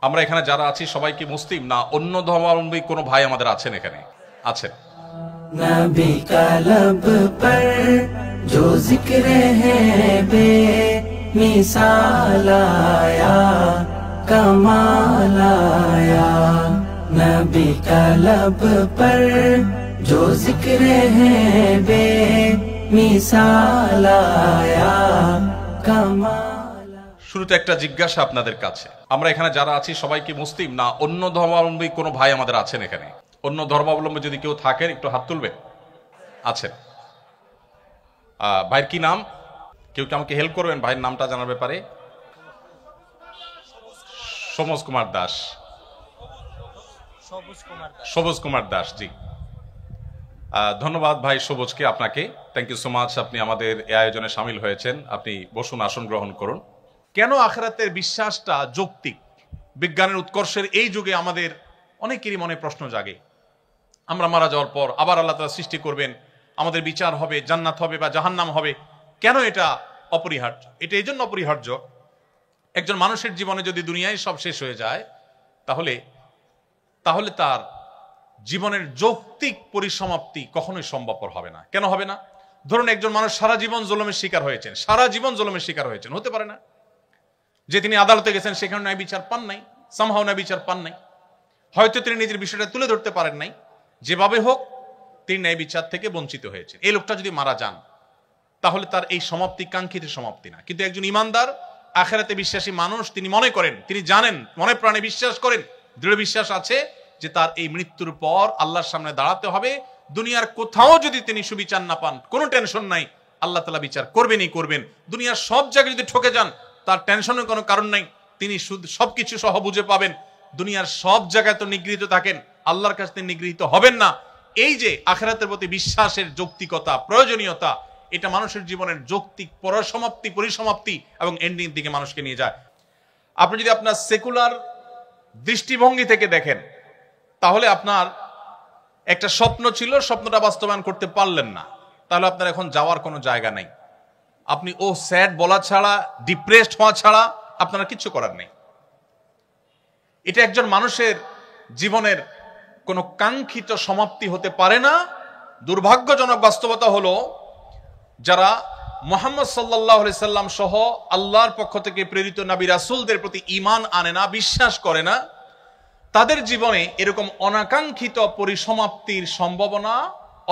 আমরা এখানে যারা আছি সবাই কি মুসলিম না অন্য ধর্মাবলম্বী কোনো ভাই আমাদের আছেন? এখানে আছেন? नबी का लब पर जो जिक्र है बे मिसाल आया कमाल आया। नबी का लब पर जो जिक्र है बे मिसाल आया कमाल। শুরুতে একটা জিজ্ঞাসা আপনাদের কাছে, আমরা এখানে যারা আছি সবাই কি মুসলিম না অন্য ধর্মাবলম্বী কোনো ভাই আমাদের আছেন? এখানে অন্য ধর্মাবলম্বী যদি কেউ থাকেন একটু হাত তুলবেন। আছেন? ভাইয়ের কি নাম? কেউ কি আমাকে হেল্প করবেন ভাইয়ের নামটা জানার ব্যাপারে? সবুজ কুমার দাস। সবুজ কুমার দাস, জি ধন্যবাদ ভাই সবুজকে, আপনাকে থ্যাংক ইউ সো মাচ। আপনি আমাদের এই আয়োজনে সামিল হয়েছেন। আপনি বসুন, আসন গ্রহণ করুন। কেন আখিরাতের বিশ্বাসটা যৌক্তিক? বিজ্ঞানের উৎকর্ষের এই যুগে আমাদের অনেকেরই মনে প্রশ্ন জাগে, আমরা মারা যাওয়ার পর আবার আল্লাহ তাআলা সৃষ্টি করবেন, আমাদের বিচার হবে, জান্নাত হবে বা জাহান্নাম হবে। কেন এটা অপরিহার্য? এটা এই জন্য অপরিহার্য, একজন মানুষের জীবনে যদি দুনিয়ায় সব শেষ হয়ে যায় তাহলে তার জীবনের যৌক্তিক পরিসমাপ্তি কখনোই সম্ভবপর হবে না। কেন হবে না? ধরুন একজন মানুষ সারা জীবন জুলুমের শিকার হয়েছেন, সারা জীবন জুলুমের শিকার হয়েছেন, হতে পারে না যে তিনি আদালতে গেছেন সেখানে ন্যায় বিচার পান নাই, সামহাও ন্যায় বিচার পান নাই, হয়তো তিনি নিজের বিষয়টা তুলে ধরতে পারেন নাই, যেভাবে হোক তিনি ন্যায় বিচার থেকে বঞ্চিত হয়েছেন। এই লোকটা যদি মারা যান তাহলে তার এই সমাপ্তি কাঙ্ক্ষিত সমাপ্তি না। কিন্তু একজন ইমানদার আখিরাতে বিশ্বাসী মানুষ, তিনি মনে করেন, তিনি জানেন, মনে প্রাণে বিশ্বাস করেন, দৃঢ় বিশ্বাস আছে যে তার এই মৃত্যুর পর আল্লাহর সামনে দাঁড়াতে হবে। দুনিয়ার কোথাও যদি তিনি সুবিচার না পান, কোনো টেনশন নাই, আল্লাহ তাআলা বিচার করবেনই করবেন। দুনিয়ার সব জায়গায় যদি ঠকে যান তার টেনশনের কোনো কারণ নাই, তিনি সবকিছু সহ বুঝে পাবেন। দুনিয়ার সব জায়গায় তো নিগৃহীত থাকেন, আল্লাহর কাছে তিনি নিগৃহীত হবেন না। এই যে আখিরাতের প্রতি বিশ্বাসের যৌক্তিকতা, প্রয়োজনীয়তা, এটা মানুষের জীবনের যৌক্তিক পরসমাপ্তি, পরিসমাপ্তি এবং এন্ডিং দিকে মানুষকে নিয়ে যায়। আপনি যদি আপনার সেকুলার দৃষ্টিভঙ্গি থেকে দেখেন তাহলে আপনার একটা স্বপ্ন ছিল, স্বপ্নটা বাস্তবায়ন করতে পারলেন না, তাহলে আপনার এখন যাওয়ার কোনো জায়গা নাই। আপনি ও স্যাড বলা ছাড়া, ডিপ্রেসড হওয়া ছাড়া আপনার কিছু করার নেই। এটা একজন মানুষের জীবনের কোনো কাঙ্ক্ষিত সমাপ্তি হতে পারে না। দুর্ভাগ্যজনক বাস্তবতা হলো যারা মুহাম্মদ সাল্লাল্লাহু আলাইহি সাল্লাম সহ আল্লাহর পক্ষ থেকে প্রেরিত নবী রাসূলদের প্রতি ঈমান আনে না, বিশ্বাস করে না, তাদের জীবনে এরকম অনাকাঙ্ক্ষিত পরিসমাপ্তির সম্ভাবনা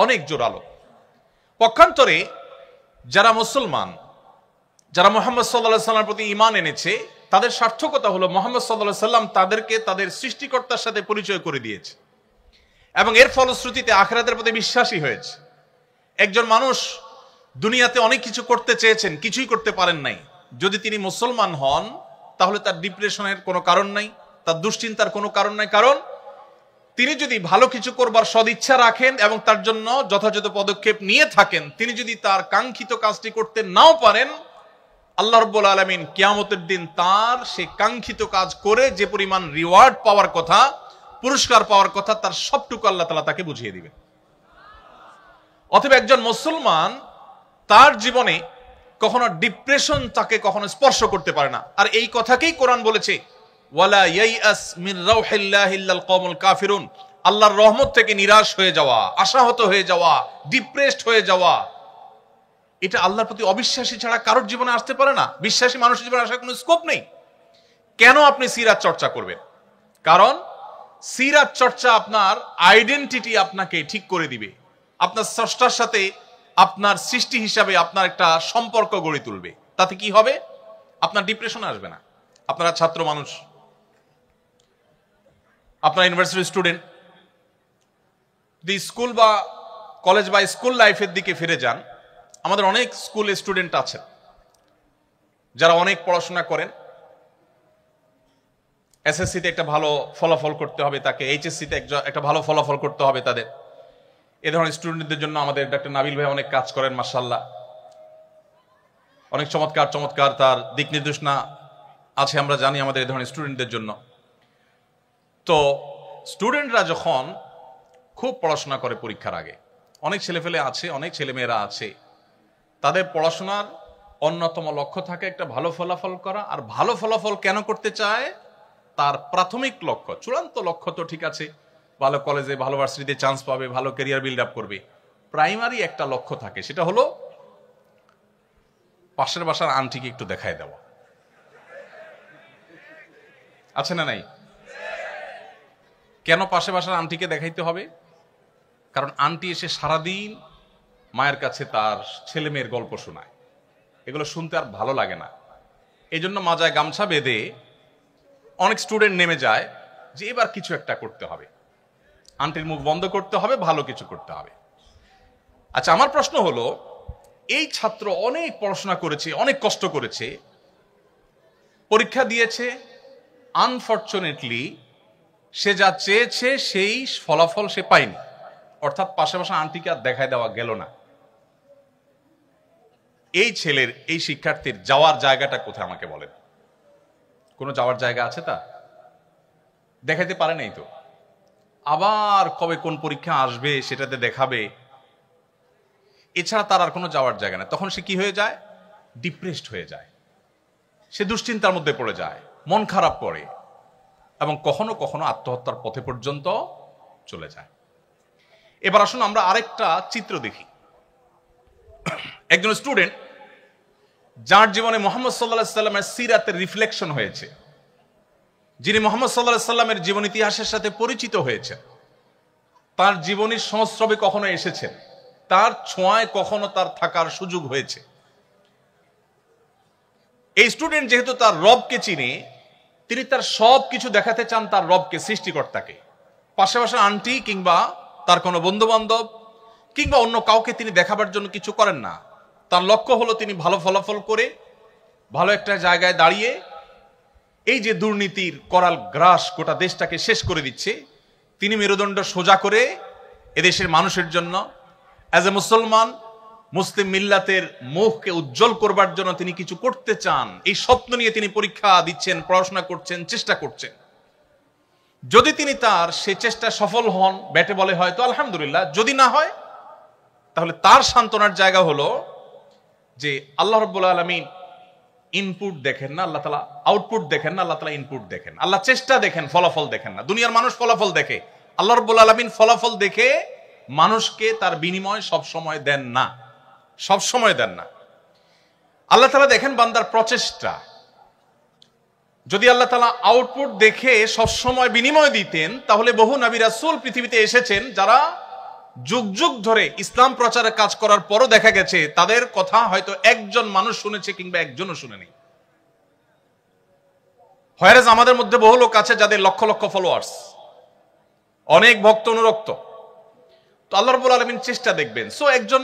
অনেক জোরালো। পক্ষান্তরে যারা মুসলমান, যারা মুহাম্মদ সাল্লাল্লাহু আলাইহি সাল্লামের প্রতি ঈমান এনেছে, তাদের সার্থকতা হলো মুহাম্মদ সাল্লাল্লাহু আলাইহি সাল্লাম তাদেরকে তাদের সৃষ্টিকর্তার সাথে পরিচয় করে দিয়েছে এবং এর ফলশ্রুতিতে আখিরাতের প্রতি বিশ্বাসী হয়েছে। একজন মানুষ দুনিয়াতে অনেক কিছু করতে চেয়েছেন, কিছুই করতে পারেন নাই, যদি তিনি মুসলমান হন তাহলে তার ডিপ্রেশনের কোনো কারণ নাই, তার দুশ্চিন্তার কোনো কারণ নাই। কারণ তিনি যদি ভালো কিছু করবার সদিচ্ছা রাখেন এবং তার জন্য যথাযথ পদক্ষেপ নিয়ে থাকেন, তিনি যদি তার কাঙ্ক্ষিত কাজটি করতে নাও পারেন, আল্লাহ রাব্বুল আলামিন কিয়ামতের দিন তার সেই কাঙ্ক্ষিত কাজ করে যে পরিমাণ রিওয়ার্ড পাওয়ার কথা, পুরস্কার পাওয়ার কথা, তার সবটুকু আল্লাহ তাআলা তাকে বুঝিয়ে দিবেন। অতএব একজন মুসলমান তার জীবনে কখনো ডিপ্রেশন তাকে কখনো স্পর্শ করতে পারে না। আর এই কথাকেই কোরআন বলেছে, ওয়ালা ইয়াইআস মির রাউহিল্লাহি ইল্লাল কওমুল কাফিরুন, আল্লাহর রহমত থেকে নিরাশ হয়ে যাওয়া, আশাহত হয়ে যাওয়া, ডিপ্রেসড হয়ে যাওয়া, এটা আল্লাহর প্রতি অবিশ্বাসী ছাড়া কারোর জীবনে আসতে পারে না। বিশ্বাসী মানুষের জীবনে আসার কোনো স্কোপ নেই। কেন আপনি সিরাত চর্চা করবেন? কারণ সিরাত চর্চা আপনার আইডেন্টিটি আপনাকে ঠিক করে দিবে, আপনার স্রষ্টার সাথে আপনার সৃষ্টি হিসাবে আপনার একটা সম্পর্ক গড়ে তুলবে। তাতে কি হবে? আপনার ডিপ্রেশন আসবে না। আপনারা ছাত্র মানুষ, আপনারা ইউনিভার্সিটি স্টুডেন্ট, যদি স্কুল বা কলেজ বা স্কুল লাইফের দিকে ফিরে যান, আমাদের অনেক স্কুল স্টুডেন্ট আছেন যারা অনেক পড়াশোনা করেন। এসএসসিতে একটা ভালো ফলাফল করতে হবে তাকে, এইচএসসিতে একটা ভালো ফলাফল করতে হবে তাদের। এ ধরনের স্টুডেন্টদের জন্য আমাদের ডক্টর নাবিল ভাই অনেক কাজ করেন, মাশাআল্লাহ, অনেক চমৎকার চমৎকার তার দিক নির্দেশনা আছে, আমরা জানি আমাদের এই ধরনের স্টুডেন্টদের জন্য। তো স্টুডেন্টরা যখন খুব পড়াশোনা করে পরীক্ষার আগে, অনেক ছেলেপেলে আছে, অনেক ছেলেমেয়েরা আছে, তাদের পড়াশোনার অন্যতম লক্ষ্য থাকে একটা ভালো ফলাফল করা। আর ভালো ফলাফল কেন করতে চায়? তার প্রাথমিক লক্ষ্য, চূড়ান্ত লক্ষ্য তো ঠিক আছে, ভালো কলেজে ভালো ভার্সিটিতে চান্স পাবে, ভালো ক্যারিয়ার বিল্ড আপ করবে। প্রাইমারি একটা লক্ষ্য থাকে, সেটা হলো পাশের বাসার আন্টিকে একটু দেখায় দেওয়া। আছে না নাই? কেন পাশে বাসার আন্টিকে দেখাইতে হবে? কারণ আন্টি এসে সারাদিন মায়ের কাছে তার ছেলে মেয়ের গল্প শোনায়, এগুলো শুনতে আর ভালো লাগে না। এই জন্য মাজায় গামছা বেঁধে অনেক স্টুডেন্ট নেমে যায় যে এবার কিছু একটা করতে হবে, আন্টির মুখ বন্ধ করতে হবে, ভালো কিছু করতে হবে। আচ্ছা, আমার প্রশ্ন হলো, এই ছাত্র অনেক পড়াশোনা করেছে, অনেক কষ্ট করেছে, পরীক্ষা দিয়েছে, আনফরচুনেটলি সে যা চেয়েছে সেই ফলাফল সে পায়নি, অর্থাৎ পাশাপাশি আন্টিকে আর দেখায় দেওয়া গেল না। এই ছেলের, এই শিক্ষার্থীর যাওয়ার জায়গাটা কোথায় আমাকে বলেন? কোনো যাওয়ার জায়গা আছে? তা দেখাইতে পারে নাই তো, আবার কবে কোন পরীক্ষা আসবে সেটাতে দেখাবে, এছাড়া তার আর কোনো যাওয়ার জায়গা না। তখন সে কি হয়ে যায়? ডিপ্রেসড হয়ে যায়, সে দুশ্চিন্তার মধ্যে পড়ে যায়, মন খারাপ করে, এবং কখনো কখনো আত্মহত্যার পথে পর্যন্ত চলে যায়। এবার আসুন আমরা আরেকটা চিত্র দেখি। একজন স্টুডেন্ট যার জীবনে মোহাম্মদ সাল্লাল্লাহু আলাইহি সাল্লামের সিরাতের রিফ্লেকশন হয়েছে, যিনি মোহাম্মদ সাল্লাল্লাহু আলাইহি সাল্লামের জীবন ইতিহাসের সাথে পরিচিত হয়েছে, তার জীবনের সংস্রবে কখনো এসেছেন, তার ছোঁয়ায় কখনো তার থাকার সুযোগ হয়েছে। এই স্টুডেন্ট যেহেতু তার রবকে চিনে, তিনি তার সব কিছু দেখাতে চান তার রবকে, সৃষ্টিকর্তাকে। পাশাপাশি আন্টি কিংবা তার কোনো বন্ধু বান্ধব কিংবা অন্য কাউকে তিনি দেখাবার জন্য কিছু করেন না। তার লক্ষ্য হলো তিনি ভালো ফলাফল করে ভালো একটা জায়গায় দাঁড়িয়ে এই যে দুর্নীতির করাল গ্রাস গোটা দেশটাকে শেষ করে দিচ্ছে, তিনি মেরুদণ্ড সোজা করে এদেশের মানুষের জন্য অ্যাজ এ মুসলমান, মুসলিম মিল্লাতের মুখকে উজ্জ্বল করবার জন্য তিনি কিছু করতে চান। এই স্বপ্ন নিয়ে তিনি পরীক্ষা দিচ্ছেন, পড়াশোনা করছেন, চেষ্টা করছেন। যদি তিনি তার সে চেষ্টা সফল হন, ব্যাটে বলে হয়তো আলহামদুলিল্লাহ, যদি না হয় তাহলে তার সান্ত্বনার জায়গা হলো যে আল্লাহ রাব্বুল আলামিন ইনপুট দেখেন না, আল্লাহ তাআলা আউটপুট দেখেন না, আল্লাহ তাআলা ইনপুট দেখেন। আল্লাহ চেষ্টা দেখেন, ফলাফল দেখেন না। দুনিয়ার মানুষ ফলাফল দেখে, আল্লাহ রাব্বুল আলামিন ফলাফল দেখে মানুষকে তার বিনিময় সব সময় দেন না, সব সময় দেন না। আল্লাহ তাআলা দেখেন বান্দার প্রচেষ্টা। যদি আল্লাহ তাআলা আউটপুট দেখে সব সময় বিনিময় দিতেন, তাহলে বহু নবী রাসূল পৃথিবীতে এসেছেন যারা যুগ যুগ ধরে ইসলাম প্রচারের কাজ করার পরও দেখা গেছে তাদের কথা হয়তো একজন মানুষ শুনেছে কিংবা একজনও শুনেনি। হয়রাজ আমাদের মধ্যে বহু লোক আছে যাদের লক্ষ লক্ষ ফলোয়ার্স, অনেক ভক্ত অনুরক্ত। তো আল্লাহ রাব্বুল আলামিন চেষ্টা দেখবেন। সো একজন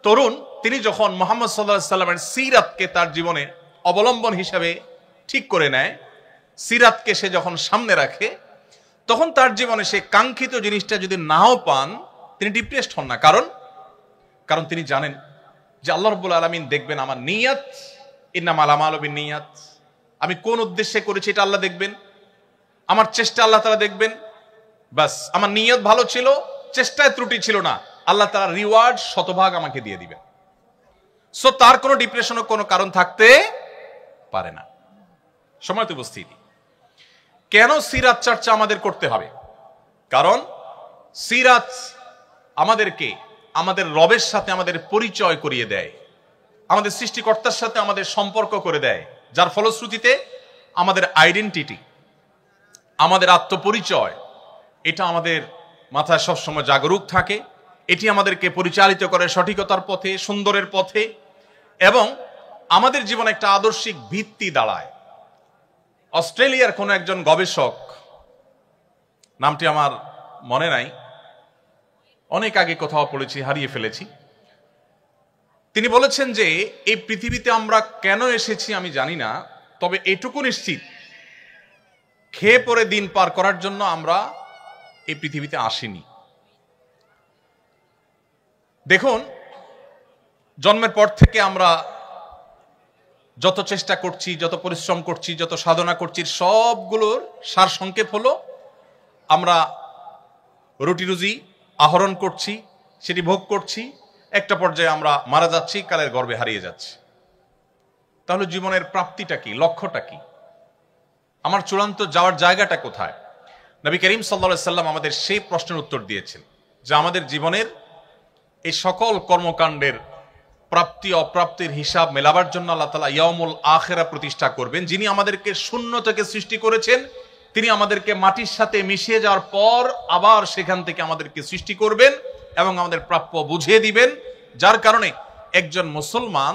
তরুণ তিনি যখন মুহাম্মদ সাল্লাল্লাহু আলাইহি সাল্লামের সিরাতকে তার জীবনে অবলম্বন হিসাবে ঠিক করে নেয়, সিরাতকে সে যখন সামনে রাখে, তখন তার জীবনে সে কাঙ্ক্ষিত জিনিসটা যদি নাও পান, তিনি ডিপ্রেসড হন না। কারণ তিনি জানেন যে আল্লাহ রাব্বুল আলামিন দেখবেন আমার নিয়ত, ইন্নামাল আমালু বিন্নিয়াত, আমি কোন উদ্দেশ্যে করেছি এটা আল্লাহ দেখবেন, আমার চেষ্টা আল্লাহ তাআলা দেখবেন। বাস, আমার নিয়ত ভালো ছিল, চেষ্টায় ত্রুটি ছিল না, আল্লাহ তাআলা রিওয়ার্ড শতভাগ আমাকে দিয়ে দিবেন। সো তার কোনো ডিপ্রেশনের কোনো কারণ থাকতে পারে না। সময়ত উপস্থিতি, কেন সিরাত চর্চা আমাদের করতে হবে? কারণ সিরাত আমাদেরকে আমাদের রবের সাথে আমাদের পরিচয় করিয়ে দেয়, আমাদের সৃষ্টিকর্তার সাথে আমাদের সম্পর্ক করে দেয়, যার ফলশ্রুতিতে আমাদের আইডেন্টিটি, আমাদের আত্মপরিচয়, এটা আমাদের মাথায় সবসময় জাগরুক থাকে। এটি আমাদেরকে পরিচালিত করে সঠিকতার পথে, সুন্দরের পথে, এবং আমাদের জীবনে একটা আদর্শিক ভিত্তি দাঁড়ায়। অস্ট্রেলিয়ার কোন একজন গবেষক, নামটি আমার মনে নাই, অনেক আগে কোথাও পড়েছি, হারিয়ে ফেলেছি, তিনি বলেছেন যে এই পৃথিবীতে আমরা কেন এসেছি আমি জানি না, তবে এটুকু নিশ্চিত, খেয়ে পরে দিন পার করার জন্য আমরা এই পৃথিবীতে আসিনি। দেখুন, জন্মের পর থেকে আমরা যত চেষ্টা করছি, যত পরিশ্রম করছি, যত সাধনা করছি, সবগুলোর সারসংক্ষেপ হলো আমরা রুটি রুজি আহরণ করছি, সেটি ভোগ করছি, একটা পর্যায়ে আমরা মারা যাচ্ছি, কালের গর্ভে হারিয়ে যাচ্ছি। তাহলে জীবনের প্রাপ্তিটা কি, লক্ষ্যটা কি? আমার চূড়ান্ত যাওয়ার জায়গাটা কোথায়? নবী করিম সাল্লাল্লাহু আলাইহি সাল্লাম আমাদের সেই প্রশ্নের উত্তর দিয়েছেন যে আমাদের জীবনের এই সকল কর্মকাণ্ডের প্রাপ্তি অপ্রাপ্তির হিসাব মেলাবার জন্য আল্লাহ তাআলা ইয়াউমুল আখিরা প্রতিষ্ঠা করবেন। যিনি আমাদেরকে শূন্য থেকে সৃষ্টি করেছেন, তিনি আমাদেরকে মাটির সাথে মিশিয়ে যাওয়ার পর আবার সেখান থেকে আমাদেরকে সৃষ্টি করবেন এবং আমাদের প্রাপ্য বুঝিয়ে দিবেন। যার কারণে একজন মুসলমান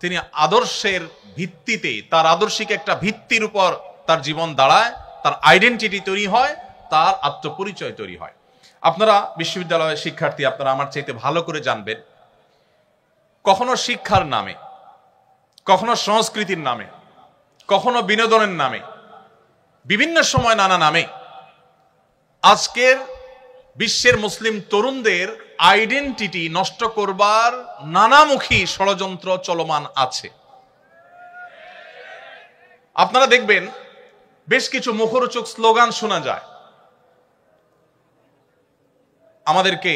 তিনি আদর্শের ভিত্তিতে, তার আদর্শিক একটা ভিত্তির উপর তার জীবন দাঁড়ায়, তার আইডেন্টিটি তৈরি হয়, তার আত্মপরিচয় তৈরি হয়। আপনারা বিশ্ববিদ্যালয়ের শিক্ষার্থী, আপনারা আমার চাইতে ভালো করে জানবেন, কখনো শিক্ষার নামে, কখনো সংস্কৃতির নামে, কখনো বিনোদনের নামে, বিভিন্ন সময় নানা নামে আজকের বিশ্বের মুসলিম তরুণদের আইডেন্টিটি নষ্ট করবার নানামুখী ষড়যন্ত্র চলমান আছে। আপনারা দেখবেন বেশ কিছু মুখরোচক স্লোগান শোনা যায়। আমাদেরকে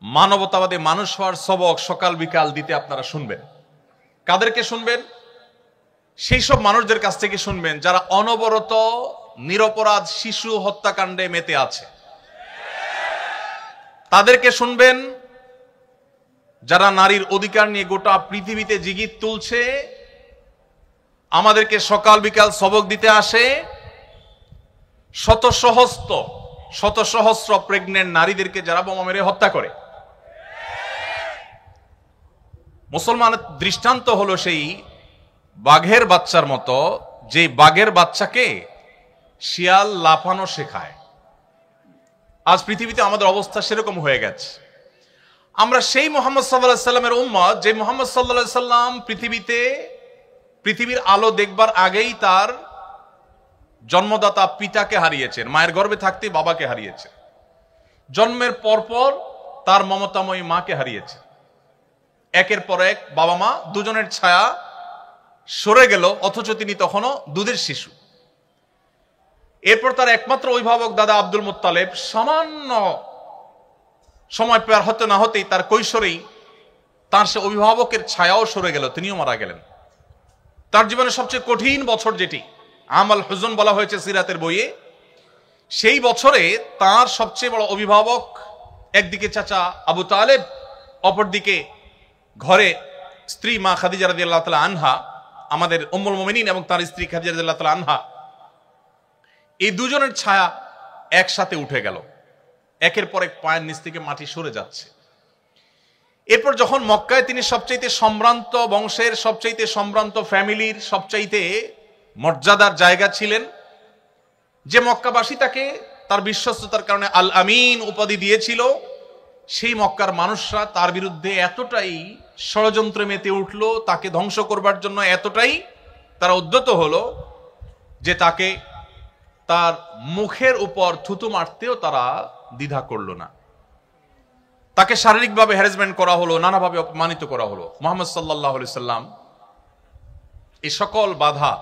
মানবতাবাদী মানুষ হওয়ার সবক সকাল বিকাল দিতে আপনারা শুনবেন। কাদেরকে শুনবেন? সেই সব মানুষদের কাছ থেকে শুনবেন যারা অনবরত নিরপরাধ শিশু হত্যাকাণ্ডে মেতে আছে। তাদেরকে শুনবেন যারা নারীর অধিকার নিয়ে গোটা পৃথিবীতে জিগির তুলছে, আমাদেরকে সকাল বিকাল সবক দিতে আসে। শত সহস্র প্রেগনেন্ট নারীদেরকে যারা বোমা মেরে হত্যা করে। মুসলমানের দৃষ্টান্ত হলো সেই বাঘের বাচ্চার মতো, যে বাঘের বাচ্চাকে শিয়াল লাফানো শেখায়। আজ পৃথিবীতে আমাদের অবস্থা সেরকম হয়ে গেছে। আমরা সেই মুহাম্মদ সাল্লাল্লাহু আলাইহি সাল্লামের উম্মত, যে মুহাম্মদ সাল্লাল্লাহু আলাইহি সাল্লাম পৃথিবীর আলো দেখবার আগেই তার জন্মদাতা পিতাকে হারিয়েছেন, মায়ের গর্ভে থাকতে বাবাকে হারিয়েছেন, জন্মের পরপর তার মমতাময়ী মাকে হারিয়েছেন। একের পর এক বাবা মা দুজনের ছায়া সরে গেল, অথচ তিনি তখনও দুধের শিশু। এরপর তার একমাত্র অভিভাবক দাদা আব্দুল মুত্তালেব সামান্য সময় পার হতে না হতেই তার কৈশোরেই তার সে অভিভাবকের ছায়াও সরে গেল, তিনিও মারা গেলেন। তার জীবনের সবচেয়ে কঠিন বছর, যেটি আমাল হুজন বলা হয়েছে সিরাতের বইয়ে, সেই বছরে তার সবচেয়ে বড় অভিভাবক একদিকে চাচা আবু তালেব, অপরদিকে ঘরে স্ত্রী মা খাদিজা রাদিয়াল্লাহু তাআলা আনহা, আমাদের উম্মুল মুমিনিন এবং তার স্ত্রী খাদিজা রাদিয়াল্লাহু তাআলা আনহা, এই দুজনের ছায়া একসাথে উঠে গেল। একের পর এক পায়ের নিচ থেকে মাটি সরে যাচ্ছে। এরপর যখন মক্কায় তিনি সবচাইতে সম্ভ্রান্ত বংশের, সবচাইতে সম্ভ্রান্ত ফ্যামিলির, সবচাইতে মর্যাদার জায়গা ছিলেন, যে মক্কাবাসী তাকে তার বিশ্বস্ততার কারণে আল আমিন উপাধি দিয়েছিল, সেই মক্কার মানুষরা তার বিরুদ্ধে এতটাই ষড়যন্ত্রে মেতে উঠল, তাকে ধ্বংস করবার জন্য এতটাই তারা উদ্যত হলো যে তাকে তার মুখের উপর থুতু মারতেও তারা দ্বিধা করলো না। তাকে শারীরিকভাবে হ্যারাসমেন্ট করা হলো, নানাভাবে অপমানিত করা হলো। মুহাম্মদ সাল্লাল্লাহু আলাইহি সাল্লাম এই সকল বাধা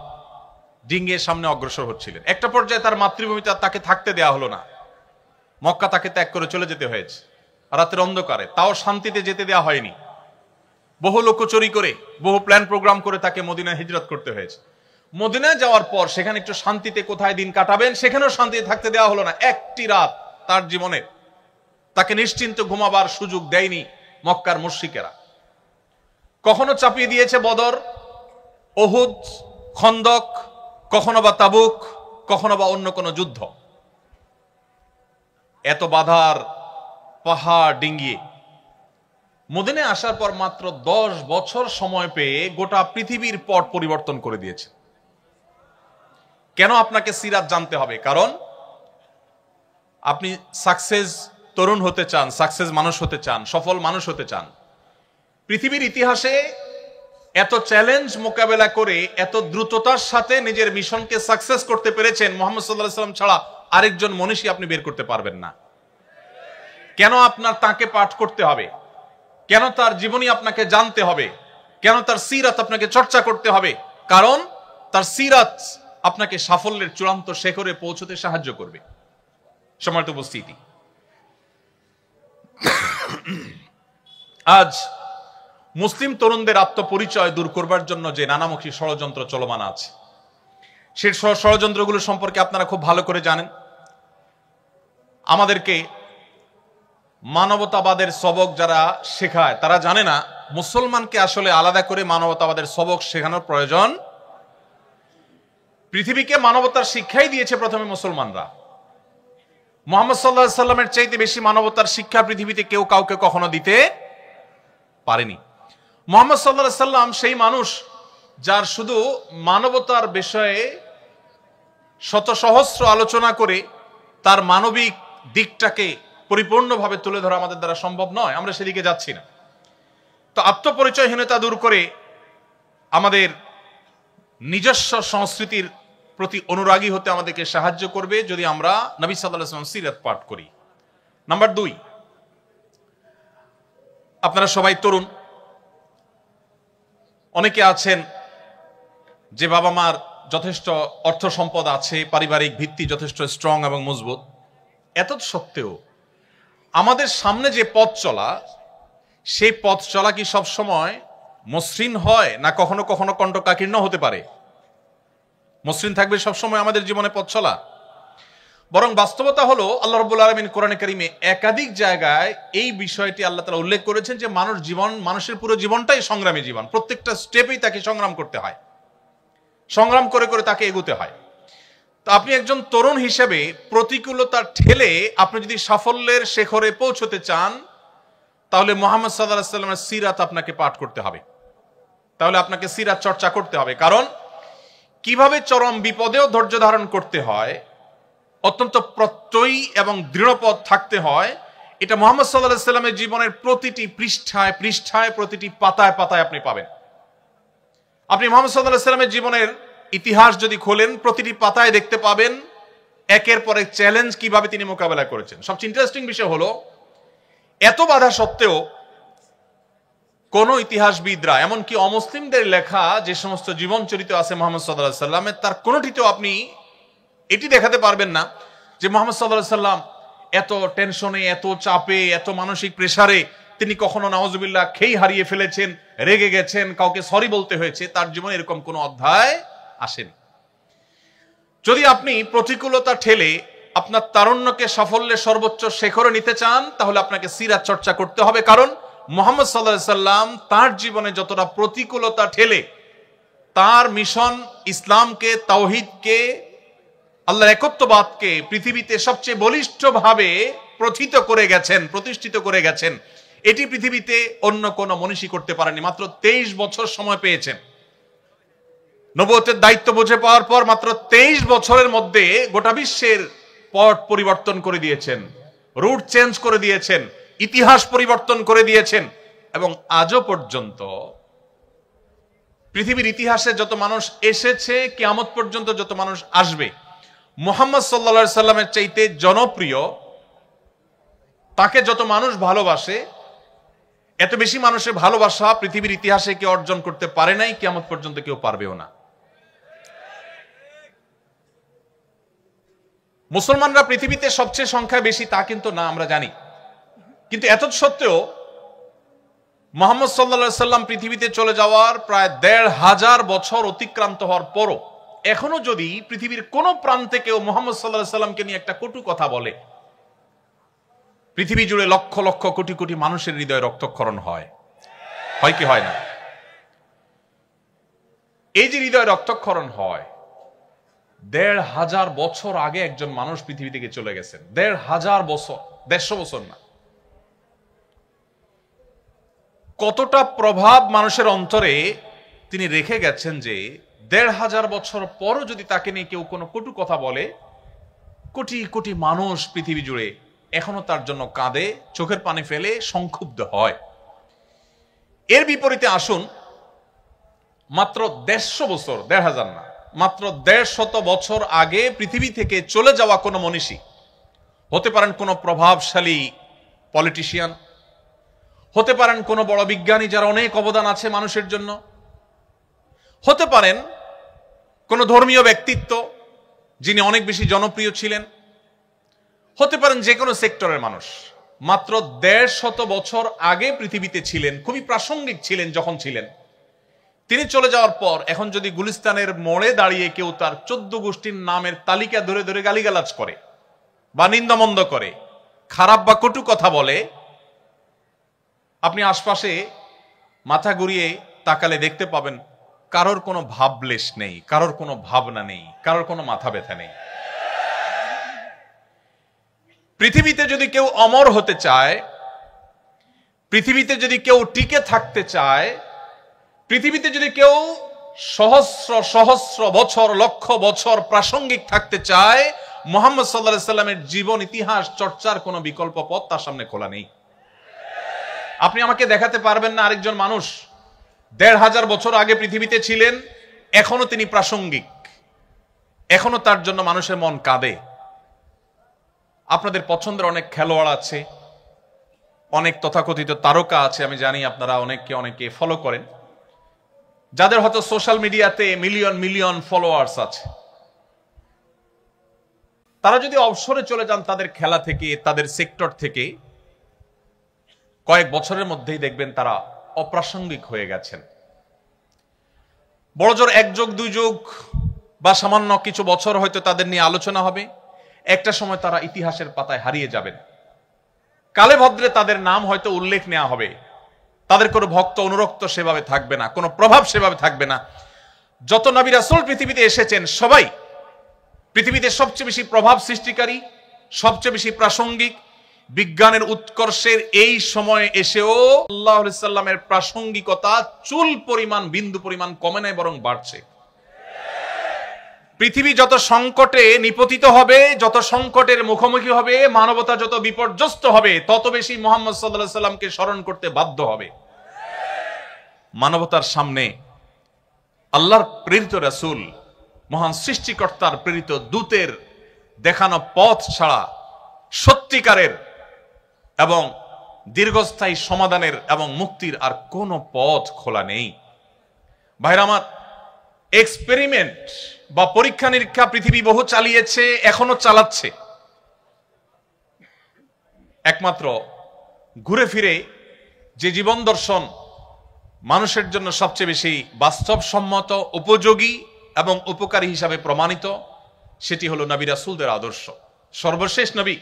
ডিঙ্গিয়ে সামনে অগ্রসর হচ্ছিলেন। একটা পর্যায়ে তার মাতৃভূমিতে তাকে থাকতে দেয়া হলো না, মক্কা তাকে ত্যাগ করে চলে যেতে হয়েছে রাতের অন্ধকারে। তাও শান্তিতে যেতে দেয়া হয়নি, বহু লোকচুরি করে, বহু প্ল্যান প্রোগ্রাম করে তাকে মদিনায় হিজরত করতে হয়েছে। মদিনায় যাওয়ার পর সেখানে একটু শান্তিতে কোথায় দিন কাটাবেন, সেখানেও শান্তিতে থাকতে দেওয়া হলো না। একটি রাত তার জীবনে তাকে নিশ্চিন্ত ঘুমাবার সুযোগ দেয়নি মক্কার মুশরিকেরা। কখনো চাপিয়ে দিয়েছে বদর, উহুদ, খন্দক, কখনো বা তাবুক, কখনো বা অন্য কোনো যুদ্ধ। এত বাধার পাহাড় ডিঙ্গিয়ে মদিনায় আসার পর মাত্র 10 বছর সময় পেয়ে গোটা পৃথিবীর পট পরিবর্তন করে দিয়েছে। কেন আপনাকে সিরাত জানতে হবে? কারণ আপনি সাকসেস তরুণ হতে চান, সাকসেস মানুষ হতে চান, সফল মানুষ হতে চান। পৃথিবীর ইতিহাসে এত চ্যালেঞ্জ মোকাবেলা করে এত দ্রুততার সাথে নিজের মিশনকে সাকসেস করতে পেরেছেন মুহাম্মদ সাল্লাল্লাহু আলাইহি ওয়াসাল্লাম ছাড়া আরেকজন মনীষী আপনি বের করতে পারবেন না। কেন আপনার তাকে পাঠ করতে হবে? কেন তার জীবনী আপনাকে জানতে হবে? কেন তার সিরাত আপনাকে চর্চা করতে হবে? কারণ তার সিরাত আপনাকে সাফল্যের চূড়ান্ত শিখরে পৌঁছতে সাহায্য করবে। সম্মানিত উপস্থিতি, আজ মুসলিম তরুণদের আত্মপরিচয় দূর করবার জন্য যে নানামুখী ষড়যন্ত্র চলমান আছে, সেই ষড়যন্ত্রগুলো সম্পর্কে আপনারা খুব ভালো করে জানেন। আমাদেরকে মানবতাবাদের সবক যারা শেখায় তারা জানে না মুসলমানকে আসলে আলাদা করে মানবতাবাদের সবক শেখানোর প্রয়োজন। পৃথিবীকে মানবতার শিক্ষাই দিয়েছে প্রথমে মুসলমানরা। মুহাম্মদ সাল্লাল্লাহু আলাইহি সাল্লামের চাইতে বেশি মানবতার শিক্ষা পৃথিবীতে কেউ কাউকে কখনো দিতে পারেনি। মুহাম্মদ সাল্লাল্লাহু আলাইহি সাল্লাম সেই মানুষ যার শুধু মানবতার বিষয়ে শত সহস্র আলোচনা করে তার মানবিক দিকটাকে পরিপূর্ণভাবে তুলে ধরা আমাদের দ্বারা সম্ভব নয়, আমরা সেদিকে যাচ্ছি না। তো আত্মপরিচয়হীনতা দূর করে আমাদের নিজস্ব সংস্কৃতির প্রতি অনুরাগী হতে আমাদেরকে সাহায্য করবে যদি আমরা নবী সাল্লাল্লাহু আলাইহি ওয়াসাল্লাম সিরাত পাঠ করি। নাম্বার 2, আপনারা সবাই তরুণ, অনেকে আছেন যে বাবা মার যথেষ্ট অর্থ সম্পদ আছে, পারিবারিক ভিত্তি যথেষ্ট স্ট্রং এবং মজবুত। এত সত্ত্বেও আমাদের সামনে যে পথ চলা, সেই পথ চলা কি সব সময় মসৃণ হয় না কখনো কখনো কণ্টকাকীর্ণ হতে পারে? মসৃণ থাকবে সবসময় আমাদের জীবনে পথ চলা? বরং বাস্তবতা হলো আল্লাহ রাব্বুল আলামিন কোরআনে কারিমে একাধিক জায়গায় এই বিষয়টি আল্লাহ তাআলা উল্লেখ করেছেন যে মানুষের পুরো জীবনটাই সংগ্রামী জীবন। প্রত্যেকটা স্টেপেই তাকে সংগ্রাম করতে হয়, সংগ্রাম করে করে তাকে এগোতে হয়। তো আপনি একজন তরুণ হিসেবে প্রতিকূলতা ঠেলে আপনি যদি সাফল্যের শেখরে পৌঁছতে চান, তাহলে মুহাম্মদ সাল্লাল্লাহু আলাইহি ওয়াসাল্লামের সিরাত আপনাকে পাঠ করতে হবে, তাহলে আপনাকে সিরাত চর্চা করতে হবে। কারণ কিভাবে চরম বিপদেও ধৈর্য ধারণ করতে হয়, অত্যন্ত প্রত্যয়ী এবং দৃঢ়পদ থাকতে হয়, এটা মুহাম্মদ সাল্লাল্লাহু আলাইহি ওয়াসাল্লামের জীবনের প্রতিটি পৃষ্ঠায় পৃষ্ঠায়, প্রতিটি পাতায় পাতায় আপনি পাবেন। আপনি মুহাম্মদ সাল্লাল্লাহু আলাইহি ওয়াসাল্লামের জীবনের ইতিহাস যদি খোলেন, প্রতিটি পাতায় দেখতে পাবেন একের পর এক চ্যালেঞ্জ কিভাবে তিনি মোকাবেলা করেছেন। সবচেয়ে ইন্টারেস্টিং বিষয় হলো এত বাধা সত্ত্বেও কোন ইতিহাসবিদরা, এমনকি অমুসলিমদের লেখা যে সমস্ত জীবন চরিত্র আছে মুহাম্মদ সাল্লাল্লাহু আলাইহি ওয়াসাল্লামের, তার কোনটিতেও আপনি এটি দেখাতে পারবেন না যে মুহাম্মদ সাল্লাল্লাহু আলাইহি ওয়াসাল্লাম এত টেনশনে, এত চাপে, এত মানসিক প্রেসারে তিনি কখনো নাউজুবিল্লাহ খেই হারিয়ে ফেলেছেন, রেগে গেছেন, কাউকে সরি বলতে হয়েছে। তার জীবনে এরকম কোনো অধ্যায় আসেনি। যদি আপনি প্রতিকূলতা ঠেলে আপনার তারুণ্যকে সাফল্যের সর্বোচ্চ শেখরে নিতে চান, তাহলে আপনাকে সিরাত চর্চা করতে হবে। কারণ মুহাম্মদ সাল্লাল্লাহু আলাইহি ওয়াসাল্লাম তার জীবনে যতটা প্রতিকূলতা ঠেলে তার মিশন ইসলামকে, তাওহীদকে, আল্লাহর একত্ববাদকে পৃথিবীতে সবচেয়ে বলিষ্ঠভাবে প্রতিষ্ঠিত করে গেছেন, এটি পৃথিবীতে অন্য কোন মনীষী করতে পারেনি। মাত্র 23 বছর সময় পেয়েছেন। নবুয়তের দায়িত্ব বুঝে পাওয়ার পর মাত্র 23 বছরের মধ্যে গোটা বিশ্বের পট পরিবর্তন করে দিয়েছেন, রুট চেঞ্জ করে দিয়েছেন, ইতিহাস পরিবর্তন করে দিয়েছেন। এবং আজও পর্যন্ত পৃথিবীর ইতিহাসে যত মানুষ এসেছে, কিয়ামত পর্যন্ত যত মানুষ আসবে, মুহাম্মদ সাল্লাল্লাহু আলাইহি সাল্লামের চাইতে জনপ্রিয়, তাকে যত মানুষ ভালোবাসে, এত বেশি মানুষের ভালোবাসা পৃথিবীর ইতিহাসে কেউ অর্জন করতে পারে নাই, কিয়ামত পর্যন্ত কেউ পারবেও না। মুসলমানরা পৃথিবীতে সবচেয়ে সংখ্যা বেশি তা কিন্তু না, আমরা জানি। কিন্তু এত সত্ত্বেও মুহাম্মদ সাল্লাল্লাহু আলাইহি সাল্লাম পৃথিবীতে চলে যাওয়ার প্রায় ১৫০০ বছর অতিক্রান্ত হওয়ার পরও এখনো যদি পৃথিবীর কোন প্রান্তে কেউ মুহাম্মদ সাল্লাল্লাহু আলাইহি সাল্লামকে নিয়ে একটা কটু কথা বলে, পৃথিবী জুড়ে লক্ষ লক্ষ কোটি কোটি মানুষের হৃদয়ে রক্তক্ষরণ হয় কি হয় না? এই যে হৃদয়ে রক্তক্ষরণ হয়, ১৫০০ বছর আগে একজন মানুষ পৃথিবী থেকে চলে গেছেন। ১৫০০ বছর, ১৫০ বছর না। কতটা প্রভাব মানুষের অন্তরে তিনি রেখে গেছেন যে ১৫০০ বছর পরও যদি তাকে নিয়ে কেউ কোনো কটু কথা বলে, কোটি কোটি মানুষ পৃথিবী জুড়ে এখনো তার জন্য কাঁদে, চোখের পানি ফেলে, সংক্ষুব্ধ হয়। এর বিপরীতে আসুন, মাত্র ১৫০ বছর, ১৫০০ না, মাত্র ১৫০ বছর আগে পৃথিবী থেকে চলে যাওয়া কোনো মনীষী, হতে পারেন কোনো প্রভাবশালী পলিটিশিয়ান, হতে পারেন কোনো বড় বিজ্ঞানী যার অনেক অবদান আছে মানুষের জন্য, হতে পারেন কোনো ধর্মীয় ব্যক্তিত্ব যিনি অনেক বেশি জনপ্রিয় ছিলেন, হতে পারেন যে কোনো সেক্টরের মানুষ। মাত্র ১৫০ বছর আগে পৃথিবীতে ছিলেন, খুবই প্রাসঙ্গিক ছিলেন যখন ছিলেন, তিনি চলে যাওয়ার পর এখন যদি গুলিস্তানের মোড়ে দাঁড়িয়ে কেউ তার 14 গোষ্ঠীর নামের তালিকা ধরে ধরে গালিগালাজ করে বা নিন্দামন্দ করে, খারাপ বা কটু কথা বলে, আপনি আশপাশে মাথা ঘুরিয়ে তাকালে দেখতে পাবেন কারোর কোনো ভাবলেশ নেই, কারোর কোনো ভাবনা নেই, কারোর কোনো মাথা ব্যথা নেই। পৃথিবীতে যদি কেউ অমর হতে চায়, পৃথিবীতে যদি কেউ টিকে থাকতে চায়, পৃথিবীতে যদি কেউ সহস্র সহস্র বছর, লক্ষ বছর প্রাসঙ্গিক থাকতে চায়, মুহাম্মদ সাল্লাল্লাহু আলাইহি সাল্লামের জীবন ইতিহাস চর্চার কোনো বিকল্প পথ তার সামনে খোলা নেই। আপনি আমাকে দেখাতে পারবেন না আরেকজন মানুষ 1500 বছর আগে পৃথিবীতে ছিলেন, এখনো তিনি প্রাসঙ্গিক, এখনো তার জন্য মানুষের মন কাঁদে। আপনাদের পছন্দের অনেক খেলোয়াড় আছে, অনেক তথাকথিত তারকা আছে, আমি জানি আপনারা অনেকে ফলো করেন, যাদের হয়তো সোশ্যাল মিডিয়াতে মিলিয়ন মিলিয়ন ফলোয়ার্স আছে। তারা যদি অবসরে চলে যান তাদের খেলা থেকে, তাদের সেক্টর থেকে, কয়েক বছরের মধ্যেই দেখবেন তারা অপ্রাসঙ্গিক হয়ে গেছেন। বড়জোর 1 যুগ 2 যুগ বা সামান্য কিছু বছর হয়তো তাদের নিয়ে আলোচনা হবে, একটা সময় তারা ইতিহাসের পাতায় হারিয়ে যাবেন। কালে ভদ্রে তাদের নাম হয়তো উল্লেখ নেওয়া হবে, তাদের কোনো ভক্ত অনুরক্ত সেভাবে থাকবে না, কোনো প্রভাব সেভাবে থাকবে না। যত নবী রাসূল পৃথিবীতে এসেছেন সবাই পৃথিবীতে সবচেয়ে বেশি প্রভাব সৃষ্টিকারী, সবচেয়ে বেশি প্রাসঙ্গিক। বিজ্ঞানের উৎকর্ষের এই সময়ে এসেও সাল্লাল্লাহু আলাইহি সাল্লামের প্রাসঙ্গিকতা চুল পরিমাণ, বিন্দু পরিমাণ কমে নাই, বরং বাড়ছে। পৃথিবী যত সংকটে নিপতিত হবে, যত সংকটের মুখোমুখি হবে, মানবতা যত বিপর্যস্ত হবে, তত বেশি মুহাম্মদ সাল্লাল্লাহু আলাইহি সাল্লামকে স্মরণ করতে বাধ্য হবে। মানবতার সামনে আল্লাহর প্রেরিত রাসূল, মহান সৃষ্টিকর্তার প্রেরিত দূতের দেখানো পথ ছাড়া সত্যিকারের এবং দীর্ঘস্থায়ী সমাধানের এবং মুক্তির আর কোনো পথ খোলা নেই। ভাইরা আমার, এক্সপেরিমেন্ট বা পরীক্ষা নিরীক্ষা পৃথিবী বহু চালিয়েছে, এখনো চালাচ্ছে। একমাত্র ঘুরে ফিরে যে জীবন দর্শন মানুষের জন্য সবচেয়ে বেশি বাস্তবসম্মত, উপযোগী এবং উপকারী হিসাবে প্রমাণিত, সেটি হলো নবী রাসূলদের আদর্শ। সর্বশেষ নবী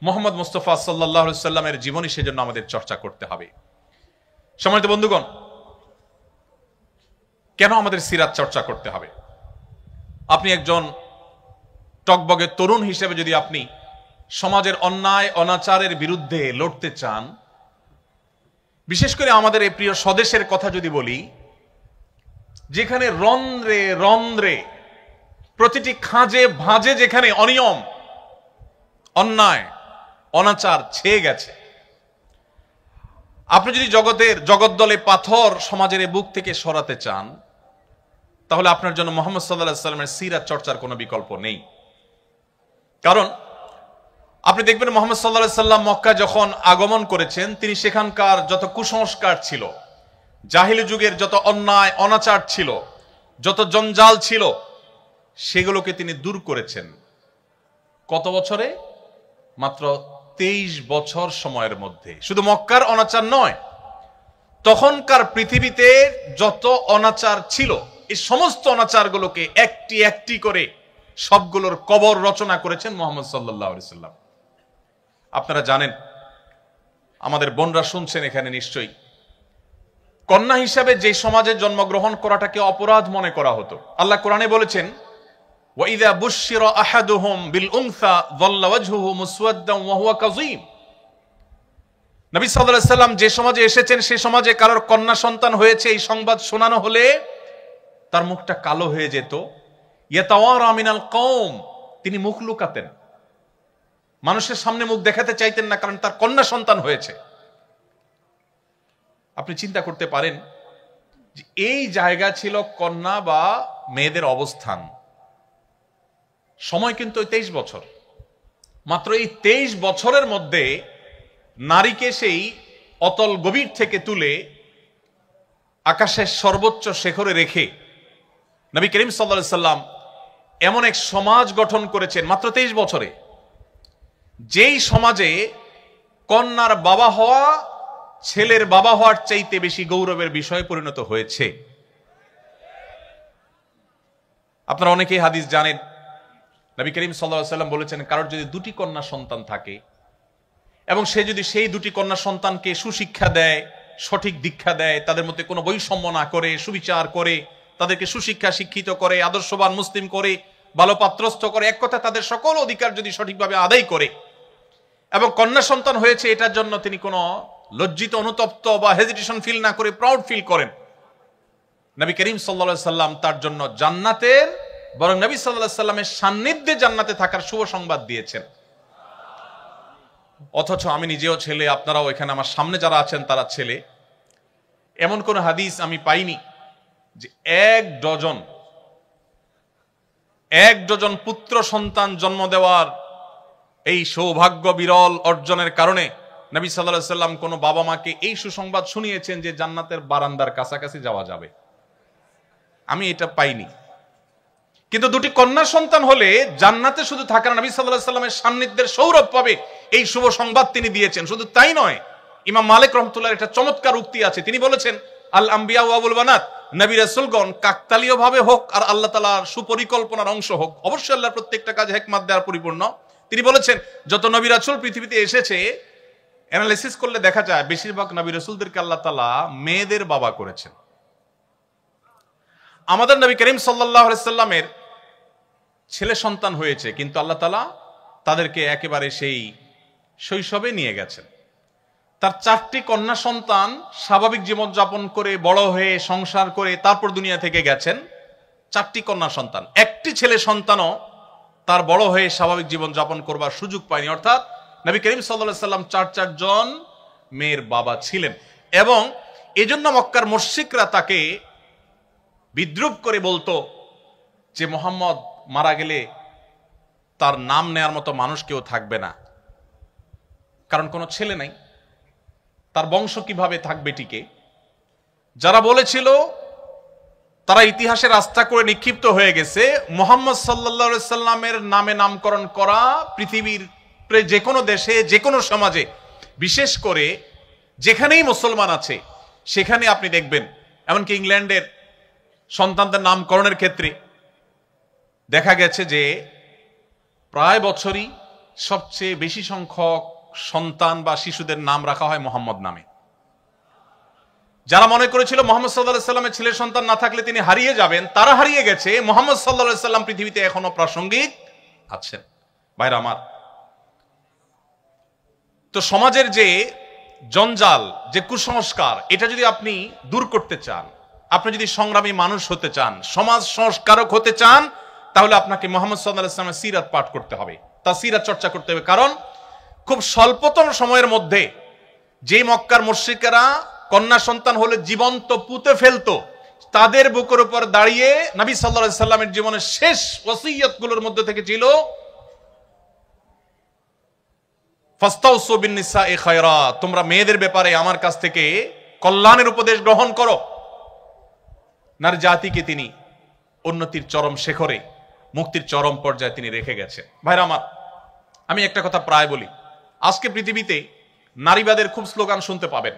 মুহাম্মদ মুস্তাফা সাল্লাল্লাহু আলাইহি সাল্লামের জীবনী সেজন্য আমাদের চর্চা করতে হবে। সম্মানিত বন্ধুগণ, কেন আমাদের সিরাত চর্চা করতে হবে? আপনি একজন টকবগে তরুণ হিসেবে যদি আপনি সমাজের অন্যায় অনাচারের বিরুদ্ধে লড়তে চান, বিশেষ করে আমাদের এই প্রিয় স্বদেশের কথা যদি বলি, যেখানে রন্ধ্রে রন্ধ্রে, প্রতিটি খাঁজে ভাঁজে যেখানে অনিয়ম, অন্যায়, অনাচার ছেয়ে গেছে, আপনি যদি জগদ্দলে পাথর সমাজের বুক থেকে সরাতে চান, তাহলে আপনার জন্য মুহাম্মদ সাল্লাল্লাহু আলাইহি সাল্লামের সিরাত চর্চার কোনো বিকল্প নেই। কারণ আপনি দেখবেন মুহাম্মদ সাল্লাল্লাহু আলাইহি সাল্লাম মক্কা যখন আগমন করেছেন, তিনি সেখানকার যত কুসংস্কার ছিল, জাহিলি যুগের যত অন্যায় অনাচার ছিল, যত জঞ্জাল ছিল, সেগুলোকে তিনি দূর করেছেন। কত বছরে? মাত্র 23 বছর সময়ের মধ্যে। শুধু মক্কার অনাচার নয়, তখনকার পৃথিবীতে যত অনাচার ছিল, এই সমস্ত অনাচারগুলোকে একটি একটি করে সবগুলোর কবর রচনা করেছেন মুহাম্মদ সাল্লাল্লাহু আলাইহি সাল্লাম। আপনারা জানেন, আমাদের বোনরা শুনছেন এখানে নিশ্চয়ই, কন্যা হিসাবে যে সমাজে জন্মগ্রহণ করাটাকে অপরাধ মনে করা হতো। আল্লাহ কোরআনে বলেছেন, وَإِذَا بُشِّرَ أَحَدُهُمْ بِالْأُنثَى ظَلَّ وَجْهُهُ مُسْوَدًّا وَهُوَ كَظِيمٌ। নবী সাল্লাল্লাহু আলাইহি সাল্লাম যে সমাজে এসেছেন, সেই সমাজে কারোর কন্যা সন্তান হয়েছে এই সংবাদ শোনানো হলে তার মুখটা কালো হয়ে যেত। ইয়াতাওয়ারা মিনাল কওম, তিনি মুখ লুকাতেন, মানুষের সামনে মুখ দেখাতে চাইতেন না, কারণ তার কন্যা সন্তান হয়েছে। আপনি চিন্তা করতে পারেন যে এই জায়গা ছিল কন্যা বা মেয়েদের অবস্থান। সময় কিন্তু 23 বছর। মাত্র এই 23 বছরের মধ্যে নারীকে সেই অতল গভীর থেকে তুলে আকাশের সর্বোচ্চ শিখরে রেখে নবী করিম সাল্লাল্লাহু আলাইহি সাল্লাম এমন এক সমাজ গঠন করেছেন মাত্র 23 বছরে, যেই সমাজে কন্যার বাবা হওয়া ছেলের বাবা হওয়ার চাইতে বেশি গৌরবের বিষয়ে পরিণত হয়েছে। আপনারা অনেকেই হাদিস জানেন, নবী করিম সাল্লাল্লাহু আলাইহি ওয়াসাল্লাম বলেছেন, কারোর যদি দুটি কন্যা সন্তান থাকে এবং সে যদি সেই দুটি কন্যা সন্তানকে সুশিক্ষা দেয়, সঠিক দীক্ষা দেয়, তাদের মধ্যে কোনো বৈষম্য না করে, সুবিচার করে, তাদেরকে সুশিক্ষা শিক্ষিত করে, আদর্শবান মুসলিম করে, ভালো পাত্রস্থ করে, এক কথা তাদের সকল অধিকার যদি সঠিকভাবে আদায় করে এবং কন্যা সন্তান হয়েছে এটার জন্য তিনি কোনো লজ্জিত, অনুতপ্ত বা হেজিটেশন ফিল না করে প্রাউড ফিল করেন, নবী করিম সাল্লাল্লাহু আলাইহি ওয়াসাল্লাম তার জন্য জান্নাতের, বরং নবী সাল্লাল্লাহু আলাইহি ওয়াসাল্লামের সান্নিধ্যে জান্নাতে থাকার শুভ সংবাদ দিয়েছেন। অথচ আমি নিজেও ছেলে, আপনারাও এখানে আমার সামনে যারা আছেন তারা ছেলে, এমন কোন হাদিস আমি পাইনি যে এক ডজন পুত্র সন্তান জন্ম দেওয়ার এই সৌভাগ্য বিরল অর্জনের কারণে নবী সাল্লাল্লাহু আলাইহি ওয়াসাল্লাম কোন বাবা মাকে এই সুসংবাদ শুনিয়েছেন যে জান্নাতের বারান্দার কাছাকাছি যাওয়া যাবে। আমি এটা পাইনি। কিন্তু দুটি কন্যা সন্তান হলে জান্নাতে শুধু থাকা না, নবী সাল্লাল্লাহু আলাইহি ওয়াসাল্লামের সান্নিধ্যের সৌরভ পাবে, এই শুভ সংবাদ তিনি দিয়েছেন। শুধু তাই নয়, ইমাম মালিক রাহমাতুল্লাহর একটা চমৎকার উক্তি আছে, তিনি বলেছেন, আল আম্বিয়া ওয়া আবুল বানাত, নবী রাসূলগণ কাকতালীয় ভাবে হোক আর আল্লাহ তাআলার সুপরিকল্পনার অংশ হোক, অবশ্যই আল্লাহর প্রত্যেকটা কাজে হিকমত দেওয়ার পরিপূর্ণ। তিনি বলেছেন, যত নবী রাসূল পৃথিবীতে এসেছে অ্যানালিসিস করলে দেখা যায় বেশিরভাগ নবী রাসূলদেরকে আল্লাহ তাআলা মেয়েদের বাবা করেছেন। আমাদের নবী করিম সাল্লাল্লাহু আলাইহি সাল্লামের ছেলে সন্তান হয়েছে, কিন্তু আল্লাহ তাআলা তাদেরকে একেবারে সেই শৈশবে নিয়ে গেছেন। তার 4টি কন্যা সন্তান স্বাভাবিক জীবনযাপন করে বড় হয়ে সংসার করে তারপর দুনিয়া থেকে গেছেন। 4টি কন্যা সন্তান, একটি ছেলে সন্তানও তার বড় হয়ে স্বাভাবিক জীবনযাপন করবার সুযোগ পায়নি। অর্থাৎ নবী করিম সাল্লাল্লাহু আলাইহি সাল্লাম 4 জন মেয়ের বাবা ছিলেন এবং এজন্য মক্কার মুশরিকরা তাকে বিদ্রূপ করে বলতো যে মুহাম্মদ মারা গেলে তার নাম নেয়ার মতো মানুষ কেউ থাকবে না, কারণ কোনো ছেলে নাই, তার বংশ কিভাবে থাকবে টিকে। যারা বলেছিল তারা ইতিহাসে রাস্তা করে নিক্ষিপ্ত হয়ে গেছে। মুহাম্মদ সাল্লাল্লাহু আলাইহি সাল্লামের নামে নামকরণ করা পৃথিবীর যে কোনো দেশে, যে কোনো সমাজে, বিশেষ করে যেখানেই মুসলমান আছে সেখানে আপনি দেখবেন, এমনকি ইংল্যান্ডের সন্তানদের নামকরণের ক্ষেত্রে দেখা গেছে যে প্রায় বছরই সবচেয়ে বেশি সংখ্যক সন্তান বা শিশুদের নাম রাখা হয় মোহাম্মদ নামে। যারা মনে করেছিল মুহাম্মদ সাল্লাল্লাহু আলাইহি সাল্লামের ছেলে সন্তান না থাকলে তিনি হারিয়ে যাবেন, তারা হারিয়ে গেছে। মুহাম্মদ সাল্লাল্লাহু আলাইহি সাল্লাম পৃথিবীতে এখনো প্রাসঙ্গিক আছেন। ভাইরা আমার, তো সমাজের যে জঞ্জাল, যে কুসংস্কার, এটা যদি আপনি দূর করতে চান, আপনি যদি সংগ্রামী মানুষ হতে চান, সমাজ সংস্কারক হতে চান, তাহলে আপনাকে মুহাম্মদ সাল্লাল্লাহু আলাইহি সাল্লামের সিরাত পাঠ করতে হবে, তার সিরাত চর্চা করতে হবে। কারণ খুব স্বল্পতম সময়ের মধ্যে যে মক্কার মুশরিকেরা কন্যা সন্তান হলে জীবন্ত পুঁতে ফেলতো, তাদের বুকের উপর দাঁড়িয়ে নবী সাল্লাল্লাহু আলাইহি সাল্লামের জীবনের শেষ ওসিয়তগুলোর মধ্যে থেকে ছিল ফাস্তাউসু বিন-নিসাই খায়রা, তোমরা মেয়েদের ব্যাপারে আমার কাছ থেকে কল্যাণের উপদেশ গ্রহণ করো। নারী জাতিকে তিনি উন্নতির চরম শিখরে, মুক্তির চরম পর্যায়ে তিনি রেখে গেছে। ভাইরা আমার, আমি একটা কথা প্রায় বলি, আজকে পৃথিবীতে নারীবাদের খুব স্লোগান শুনতে পাবেন,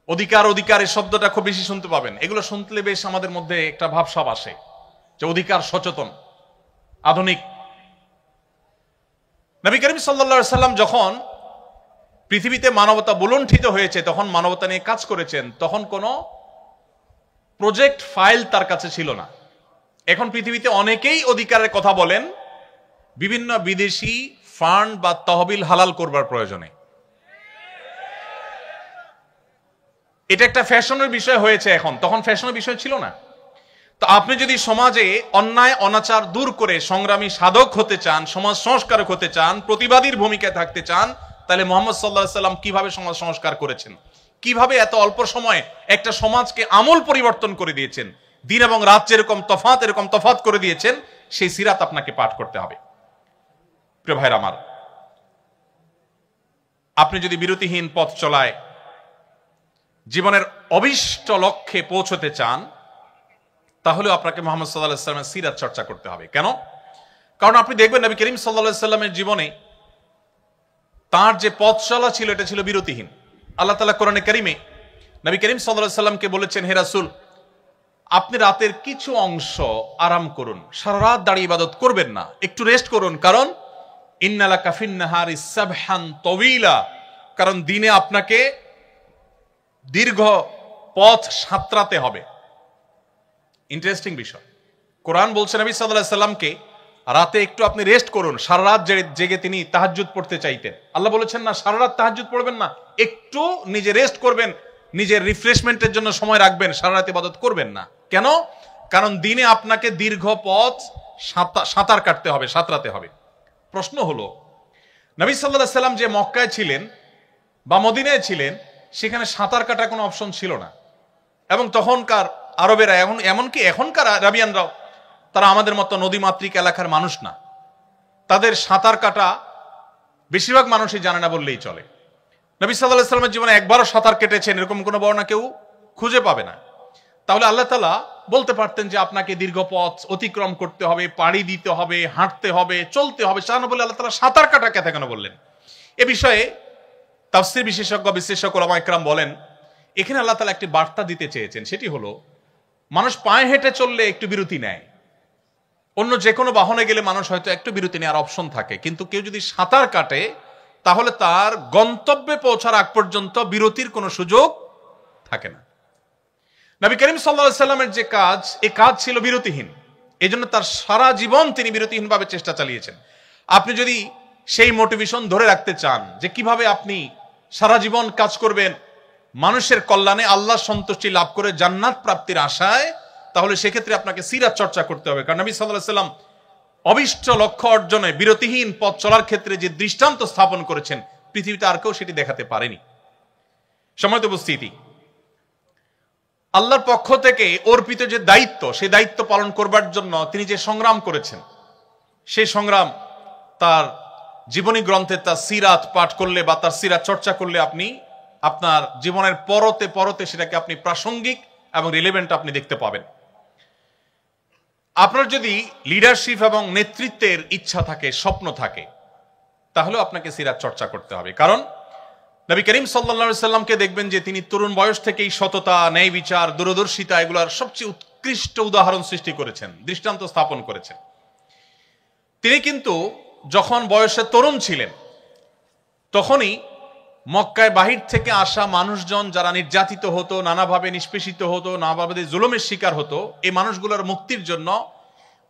অধিকার অধিকার এই শব্দটা খুব বেশি শুনতে পাবেন। এগুলো শুনলে বেশ আমাদের মধ্যে একটা ভাবসাব আসে যে অধিকার সচেতন, আধুনিক। নবী করিম সাল্লাল্লাহু আলাইহি সাল্লাম যখন পৃথিবীতে মানবতা বুলুণ্ঠিত হয়েছে, তখন মানবতা নিয়ে কাজ করেছেন, তখন কোনো প্রজেক্ট ফাইল তার কাছে ছিল না। এখন পৃথিবীতে অনেকেই অধিকারের কথা বলেন বিভিন্ন বিদেশি ফান্ড বা তহবিল হালাল করবার প্রয়োজনে। এটা একটা ফ্যাশনের বিষয় হয়েছে এখন, তখন ফ্যাশনের বিষয় ছিল না। তো আপনি যদি সমাজে অন্যায় অনাচার দূর করে সংগ্রামী সাধক হতে চান, সমাজ সংস্কারক হতে চান, প্রতিবাদীর ভূমিকায় থাকতে চান, তাহলে মুহাম্মদ সাল্লাল্লাহু আলাইহি সাল্লাম কিভাবে সমাজ সংস্কার করেছেন, কিভাবে এত অল্প সময়ে একটা সমাজকে আমূল পরিবর্তন করে দিয়েছেন, দিন এবং রাত যেরকম তফাৎ এরকম তফাৎ করে দিয়েছেন, সেই সিরাত আপনাকে পাঠ করতে হবে। প্রিয় ভাইরা আমার, আপনি যদি বিরতিহীন পথ চলায় জীবনের অভিষ্ট লক্ষ্যে পৌঁছতে চান, তাহলে আপনাকে মুহাম্মদ সাল্লাল্লাহু আলাইহি সাল্লামের সিরাত চর্চা করতে হবে। কেন? কারণ আপনি দেখবেন নবী করিম সাল্লাল্লাহু আলাইহি সাল্লামের জীবনে তার যে পথ চলা ছিল এটা ছিল বিরতিহীন। আল্লাহ তাআলা কোরআনে কারীমে নবী করিম সাল্লাল্লাহু আলাইহি সাল্লামকে বলেছেন, হে রাসূল, আপনি রাতের কিছু অংশ আরাম করুন, সারা রাত দাঁড়িয়ে ইবাদত করবেন না, একটু রেস্ট করুন। কারণ ইন্নালাকা ফিন-নাহারি সাবহান তাওয়ীলা, কারণ দিনে আপনাকে দীর্ঘ পথ সাঁতরাতে হবে। ইন্টারেস্টিং বিষয়, কোরআন বলছে নবী সাল্লাল্লাহু আলাইহি সাল্লামকে রাতে একটু আপনি রেস্ট করুন। সারা রাত জেগে তিনি তাহাজ্জুদ পড়তে চাইতেন। আল্লাহ বলেছেন না সারা রাত তাহাজ্জুদ পড়বেন না, একটু নিজে রেস্ট করবেন, নিজের রিফ্রেশমেন্টের জন্য সময় রাখবেন, সারা রাত ইবাদত করবেন না। কেন? কারণ দিনে আপনাকে দীর্ঘ পথ সাঁতার কাটতে হবে, সাঁতরাতে হবে। প্রশ্ন হলো, নবী সাল্লাল্লাহু আলাইহি সাল্লাম যে মক্কায় ছিলেন বা মদিনায় ছিলেন, সেখানে সাঁতার কাটার কোনো অপশন ছিল না। এবং তখনকার আরবেরা, এমনকি এখনকার আরাবিয়ানরাও, তারা আমাদের মতো নদীমাতৃক এলাকার মানুষ না। তাদের সাঁতার কাটা বেশিরভাগ মানুষই জানে না বললেই চলে। নবী সাল্লাল্লাহু আলাইহি সাল্লামের জীবনে একবারও সাঁতার কেটেছেন এরকম কোনো বর্ণনা কেউ খুঁজে পাবে না। তাহলে আল্লাহ তাআলা বলতে পারতেন যে আপনাকে দীর্ঘ পথ অতিক্রম করতে হবে, পাড়ি দিতে হবে, হাঁটতে হবে, চলতে হবে, তা না বলে আল্লাহ তাআলা সাঁতার কাটা কেন বললেন? এ বিষয়ে তাফসীর বিশেষজ্ঞ বিশ্লেষক ওলামা ইকরাম বলেন, এখানে আল্লাহ তাআলা একটি বার্তা দিতে চেয়েছেন। সেটি হলো, মানুষ পায়ে হেঁটে চললে একটু বিরতি নেয়, অন্য যে কোনো বাহনে গেলে মানুষ হয়তো একটু বিরতি নেওয়ার অপশন থাকে, কিন্তু কেউ যদি সাঁতার কাটে তাহলে তার গন্তব্যে পৌঁছার আগ পর্যন্ত বিরতির কোনো সুযোগ থাকে না। নবী করিম সাল্লাল্লাহু আলাইহি সাল্লামের যে কাজ, এই কাজ ছিল বিরতিহীন। এই জন্য তার সারা জীবন তিনি বিরতিহীনভাবে চেষ্টা চালিয়েছেন। আপনি যদি সেই মোটিভেশন ধরে রাখতে চান যে কিভাবে আপনি সারা জীবন কাজ করবেন মানুষের কল্যাণে, আল্লাহ সন্তুষ্টি লাভ করে জান্নাত প্রাপ্তির আশায়, তাহলে সেক্ষেত্রে আপনাকে সিরাত চর্চা করতে হবে। কারণ নবী সাল্লাল্লাহু আলাইহি সাল্লাম অবিষ্ট লক্ষ্য অর্জনে বিরতিহীন পথ চলার ক্ষেত্রে যে দৃষ্টান্ত স্থাপন করেছেন, পৃথিবীতে আর কেউ সেটি দেখাতে পারেনি। সম্মানিত উপস্থিতি, আল্লাহর পক্ষ থেকে অর্পিত যে দায়িত্ব, সেই দায়িত্ব পালন করবার জন্য তিনি যে সংগ্রাম করেছেন, সেই সংগ্রাম তার জীবনী গ্রন্থে তার সিরাত পাঠ করলে বা তার সিরাত চর্চা করলে আপনি আপনার জীবনের পরতে পরতে সেটাকে আপনি প্রাসঙ্গিক এবং রিলেভেন্ট আপনি দেখতে পাবেন। আপনার যদি লিডারশিপ এবং নেতৃত্বের ইচ্ছা থাকে, স্বপ্ন থাকে, তাহলে আপনাকে সিরাত চর্চা করতে হবে। কারণ নবী করিম সাল্লাল্লাহু আলাইহি সাল্লামকে দেখবেন যে তিনি তরুণ বয়স থেকেই সততা, ন্যায় বিচার, দূরদর্শিতা এগুলোর সবচেয়ে উৎকৃষ্ট উদাহরণ সৃষ্টি করেছেন, দৃষ্টান্ত স্থাপন করেছেন। তিনি কিন্তু যখন বয়সে তরুণ ছিলেন, তখনই মক্কায় বাহির থেকে আসা মানুষজন যারা নির্যাতিত হতো, নানাভাবে নিষ্পেষিত হতো, নানাভাবে জুলুমের শিকার হতো, এই মানুষগুলোর মুক্তির জন্য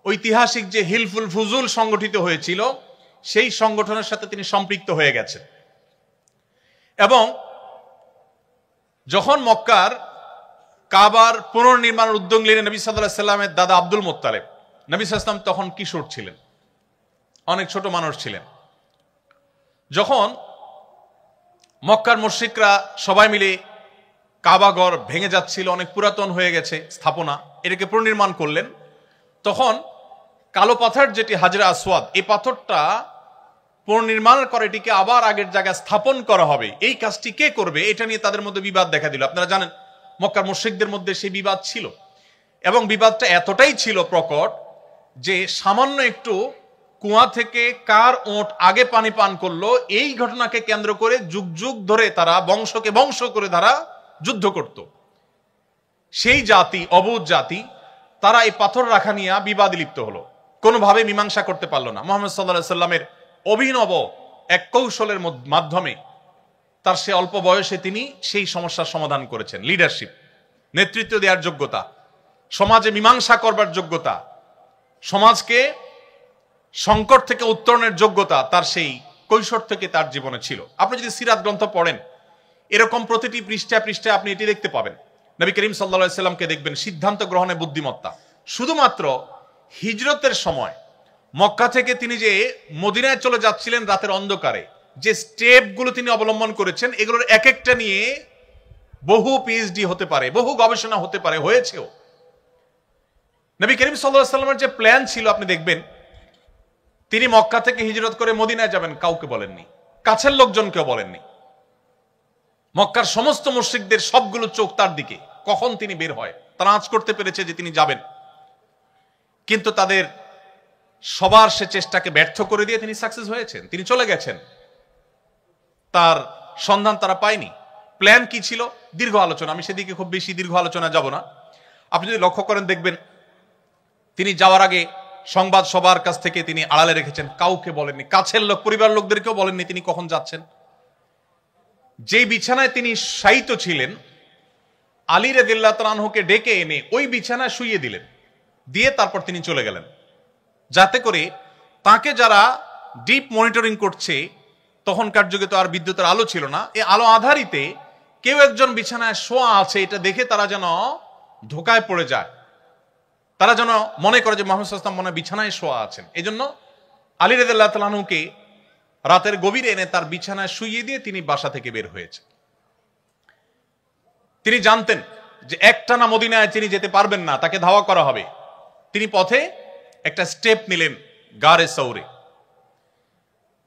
ঐতিহাসিক যে হিলফুল ফুজুল সংগঠিত হয়েছিল, সেই সংগঠনের সাথে তিনি সম্পৃক্ত হয়ে গেছেন। এবং যখন মক্কার কাবার পুনর্নির্মাণের উদ্যোগ নিলেন নবী সাল্লাল্লাহু আলাইহি সাল্লামের দাদা আব্দুল মুত্তালিব, নবী সাল্লাল্লাহু আলাইহি সাল্লাম তখন কিশোর ছিলেন, অনেক ছোট মানুষ ছিলেন। যখন মক্কার মুশরিকরা সবাই মিলে কাবাঘর ভেঙে যাচ্ছিল, অনেক পুরাতন হয়ে গেছে স্থাপনা, এটাকে পুনর্নির্মাণ করলেন, তখন কালো পাথর যেটি হাজরা আসওয়াদ, এই পাথরটা পুনর্নির্মাণের করে এটিকে আবার আগের জায়গায় স্থাপন করা হবে, এই কাজটি কে করবে, এটা নিয়ে তাদের মধ্যে বিবাদ দেখা দিল। আপনারা জানেন মক্কার মুশরিকদের মধ্যে সেই বিবাদ ছিল, এবং বিবাদটা এতটাই ছিল প্রকট যে সামান্য একটু কুয়া থেকে কার ওঁট আগে পানি পান করলো, এই ঘটনাকে কেন্দ্র করে যুগ যুগ ধরে তারা বংশকে বংশ করে তারা যুদ্ধ করত। সেই জাতি, অবুঝ জাতি, তারা এই পাথর রাখা নিয়ে বিবাদে লিপ্ত হলো, কোনোভাবে মীমাংসা করতে পারলো না। মুহাম্মদ সাল্লাল্লাহু আলাইহি সাল্লামের অভিনব এক কৌশলের মাধ্যমে তার সে অল্প বয়সে তিনি সেই সমস্যার সমাধান করেছেন। লিডারশিপ, নেতৃত্ব দেওয়ার যোগ্যতা, সমাজে মীমাংসা করবার যোগ্যতা, সমাজকে সংকট থেকে উত্তরণের যোগ্যতা তার সেই কৈশোর থেকে তার জীবনে ছিল। আপনি যদি সিরাত গ্রন্থ পড়েন, এরকম প্রতিটি পৃষ্ঠায় পৃষ্ঠায় আপনি এটি দেখতে পাবেন। নবী করিম সাল্লাল্লাহু আলাইহি সাল্লামকে দেখবেন সিদ্ধান্ত গ্রহণে বুদ্ধিমত্তা। শুধুমাত্র হিজরতের সময় মক্কা থেকে তিনি যে মদিনায় চলে যাচ্ছিলেন রাতের অন্ধকারে, যে স্টেপগুলো তিনি অবলম্বন করেছেন, এগুলোর এক একটা নিয়ে বহু পিএইচডি হতে পারে, বহু গবেষণা হতে পারে, হয়েছেও। নবী করিম সাল্লাল্লাহু আলাইহি সাল্লামের যে প্ল্যান ছিল আপনি দেখবেন, তিনি মক্কা থেকে হিজরত করে মদিনায় যাবেন, কাউকে বলেননি, কাছের লোকজনকেও বলেননি। মক্কার সমস্ত মুশরিকদের সবগুলো চোখ তার দিকে, কখন তিনি বের হয় তারা আঁচ করতে পেরেছে যে তিনি যাবেন, কিন্তু তাদের সবার সে চেষ্টাকে ব্যর্থ করে দিয়ে তিনি সাকসেস হয়েছেন, তিনি চলে গেছেন, তার সন্ধান তারা পায়নি। প্ল্যান কি ছিল? দীর্ঘ আলোচনা, আমি সেদিকে খুব বেশি দীর্ঘ আলোচনা যাব না। আপনি যদি লক্ষ্য করেন দেখবেন তিনি যাওয়ার আগে সংবাদ সবার কাছ থেকে তিনি আড়ালে রেখেছেন, কাউকে বলেননি, কাছের লোক পরিবার লোকদেরকেও বলেননি তিনি কখন যাচ্ছেন। যেই বিছানায় তিনি শায়িত ছিলেন, আলী রাদিয়াল্লাহু তাআলা আনহুকে ডেকে এনে ওই বিছানায় শুইয়ে দিলেন, দিয়ে তারপর তিনি চলে গেলেন, যাতে করে তাকে যারা ডিপ মনিটরিং করছে, তখনকার যুগে তো আর বিদ্যুতের আলো ছিল না, এই আলো আধারিতে কেউ একজন বিছানায় শোয়া আছে এটা দেখে তারা যেন ধোকায় পড়ে যায়, তারা যেন মনে করে যে মুহাম্মদ সাল্লাল্লাহু আলাইহি ওয়াসাল্লাম মনে বিছানায় শোয়া আছেন। এই জন্য আলী রাদিয়াল্লাহু তাআলা আনহুকে রাতের গভীরে এনে তার বিছানায় শুইয়ে দিয়ে তিনি বাসা থেকে বের হয়েছে। তিনি জানতেন যে একটানা মদিনায় তিনি যেতে পারবেন না, তাকে ধাওয়া করা হবে। তিনি পথে একটা স্টেপ নিলেন গারে সৌরে।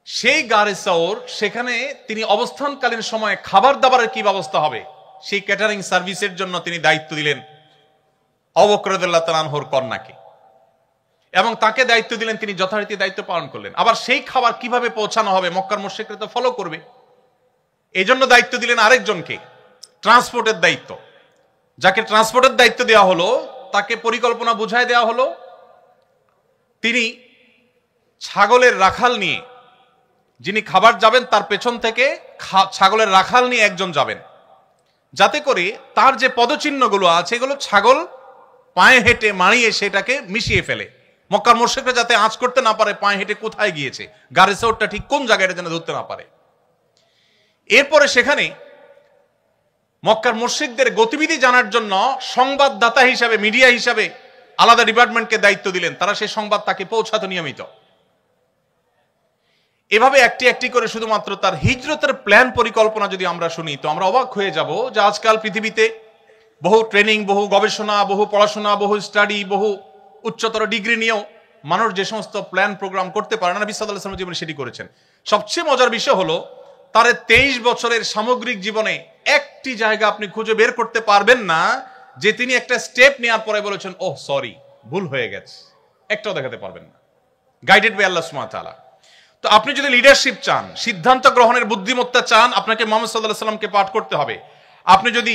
সেই গারে সৌর, সেখানে তিনি অবস্থানকালীন সময়ে খাবার দাবারের কি ব্যবস্থা হবে সেই ক্যাটারিং সার্ভিসের জন্য তিনি দায়িত্ব দিলেন আবু বকর রাদিয়াল্লাহু তাআলা আনহুর কন্যাকে, এবং তাকে দায়িত্ব দিলেন, তিনি যথারীতি দায়িত্ব পালন করলেন। আবার সেই খাবার কিভাবে পৌঁছানো হবে মক্কার মুশরিকরা তো ফলো করবে, এই জন্য দায়িত্ব দিলেন আরেকজনকে, ট্রান্সপোর্টের দায়িত্ব। যাকে ট্রান্সপোর্টের দায়িত্ব দেওয়া হলো তাকে পরিকল্পনা বুঝায় দেওয়া হলো, তিনি ছাগলের রাখাল নিয়ে, যিনি খাবার যাবেন তার পেছন থেকে ছাগলের রাখাল নিয়ে একজন যাবেন, যাতে করে তার যে পদচিহ্নগুলো আছে এগুলো ছাগল পায়ে হেঁটে মারিয়ে সেটাকে মিশিয়ে ফেলে, মক্কার মুশরিকরা যাতে আঁচ করতে না পারে পায়ে হেঁটে কোথায় গিয়েছে, গারে সৌরটা ঠিক কোন জায়গায় যেন ধরতে না পারে। এরপরে সেখানে মক্কার মুশরিকদের গতিবিধি জানার জন্য সংবাদদাতা হিসাবে, মিডিয়া হিসাবে আলাদা ডিপার্টমেন্টকে দায়িত্ব দিলেন, তারা সেই সংবাদ তাকে পৌঁছাতো নিয়মিত। এভাবে একটি একটি করে শুধুমাত্র তার হিজরতের প্ল্যান পরিকল্পনা যদি আমরা শুনি তো আমরা অবাক হয়ে যাব যে আজকাল পৃথিবীতে বহু ট্রেনিং, বহু গবেষণা, বহু পড়াশোনা, বহু স্টাডি, বহু উচ্চতর ডিগ্রি নিয়েও মানুষ যে সমস্ত প্ল্যান প্রোগ্রাম করতে পারে না, নবী সাল্লাল্লাহু আলাইহি ওয়াসাল্লাম জীবনে সেটি করেছেন। সবচেয়ে মজার বিষয় হলো তার 23 বছরের সামগ্রিক জীবনে একটি জায়গা আপনি খুঁজে বের করতে পারবেন না যে তিনি একটা স্টেপ নেওয়ার পরে বলেছেন ওহ সরি ভুল হয়ে গেছে, একটাও দেখাতে পারবেন না। গাইডেড বাই আল্লাহ সুবহানাহু ওয়া তাআলা। তো আপনি যদি লিডারশিপ চান, সিদ্ধান্ত গ্রহণের বুদ্ধিমত্তা চান, আপনাকে মুহাম্মদ সাল্লাল্লাহু আলাইহি ওয়াসাল্লামকে পাঠ করতে হবে। আপনি যদি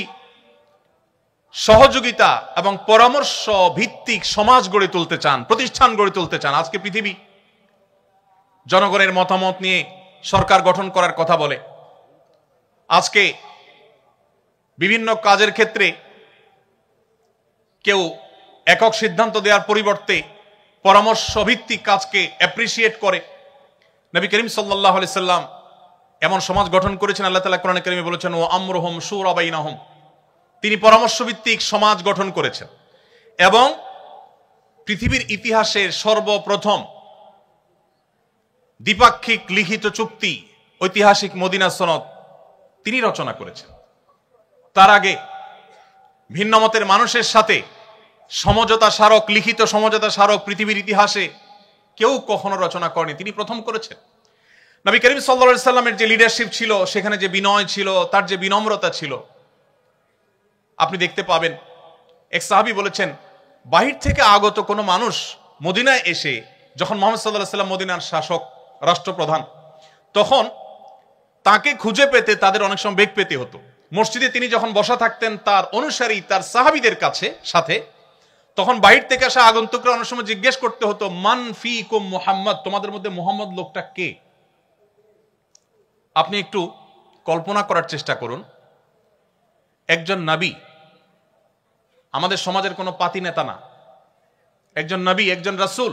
সহযোগিতা এবং পরামর্শ ভিত্তিক সমাজ গড়ে তুলতে চান, প্রতিষ্ঠান গড়ে তুলতে চান, আজকে পৃথিবী জনগণের মতামত নিয়ে সরকার গঠন করার কথা বলে। আজকে বিভিন্ন কাজের ক্ষেত্রে কেউ একক সিদ্ধান্ত দেওয়ার পরিবর্তে পরামর্শ ভিত্তিক কাজকে অ্যাপ্রিসিয়েট করে। নবী করিম সাল্লাল্লাহু আলাইহি সাল্লাম এমন সমাজ গঠন করেছেন, আল্লাহ তাআলা কোরআনে কারিমে বলেছেন ওয়া আমরুহুম শুরা বাইনাহুম, তিনি পরামর্শ ভিত্তিক সমাজ গঠন করেছেন। এবং পৃথিবীর ইতিহাসের সর্বপ্রথম দ্বিপাক্ষিক লিখিত চুক্তি ঐতিহাসিক মদিনা সনদ তিনি রচনা করেছেন। তার আগে ভিন্ন মতের মানুষের সাথে সমঝোতা স্মারক, লিখিত সমঝোতা স্মারক পৃথিবীর ইতিহাসে কেউ কখনো রচনা করেনি, তিনি প্রথম করেছেন। নবী করিম সাল্লাল্লাহু আলাইহি সাল্লামের যে লিডারশিপ ছিল, সেখানে যে বিনয় ছিল, তার যে বিনম্রতা ছিল, আপনি দেখতে পাবেন। এক সাহাবী বলেছেন বাহির থেকে আগত কোনো মানুষ মদিনায় এসে, যখন মুহাম্মদ সাল্লাল্লাহু আলাইহি সাল্লাম মদিনার শাসক, রাষ্ট্রপ্রধান, তখন তাকে খুঁজে পেতে তাদের অনেক সময় বেগ পেতে হতো। মসজিদে তিনি যখন বসা থাকতেন তার অনুসারী, তার সাহাবীদের কাছে সাথে, তখন বাহির থেকে আসা আগন্তুকরা অনেক সময় জিজ্ঞেস করতে হতো মান ফিকুম মুহাম্মদ, তোমাদের মধ্যে মুহাম্মদ লোকটা কে? আপনি একটু কল্পনা করার চেষ্টা করুন, একজন নবী, আমাদের সমাজের কোনো পাতি নেতা না, একজন নবী, একজন রাসূল,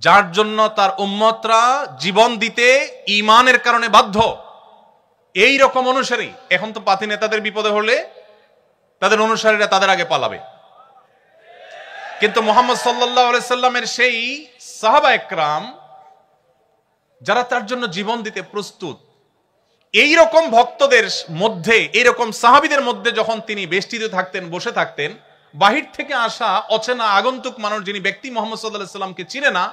যার জন্য তার উম্মতরা জীবন দিতে ঈমানের কারণে বাধ্য, এই রকম অনুসারী। এখন তো পাতি নেতাদের বিপদে হলে তাদের অনুসারীরা তাদের আগে পালাবে, কিন্তু মুহাম্মদ সাল্লাল্লাহু আলাইহি সাল্লামের সেই সাহাবা একরাম যারা তার জন্য জীবন দিতে প্রস্তুত, এই রকম ভক্তদের মধ্যে, এইরকম সাহাবীদের মধ্যে যখন তিনি বেষ্টিত থাকতেন, বসে থাকতেন, বাহির থেকে আসা অচেনা আগন্তুক মানুষ, যিনি ব্যক্তি মুহাম্মদ সাল্লাল্লাহু আলাইহি সাল্লামকে চিনে না,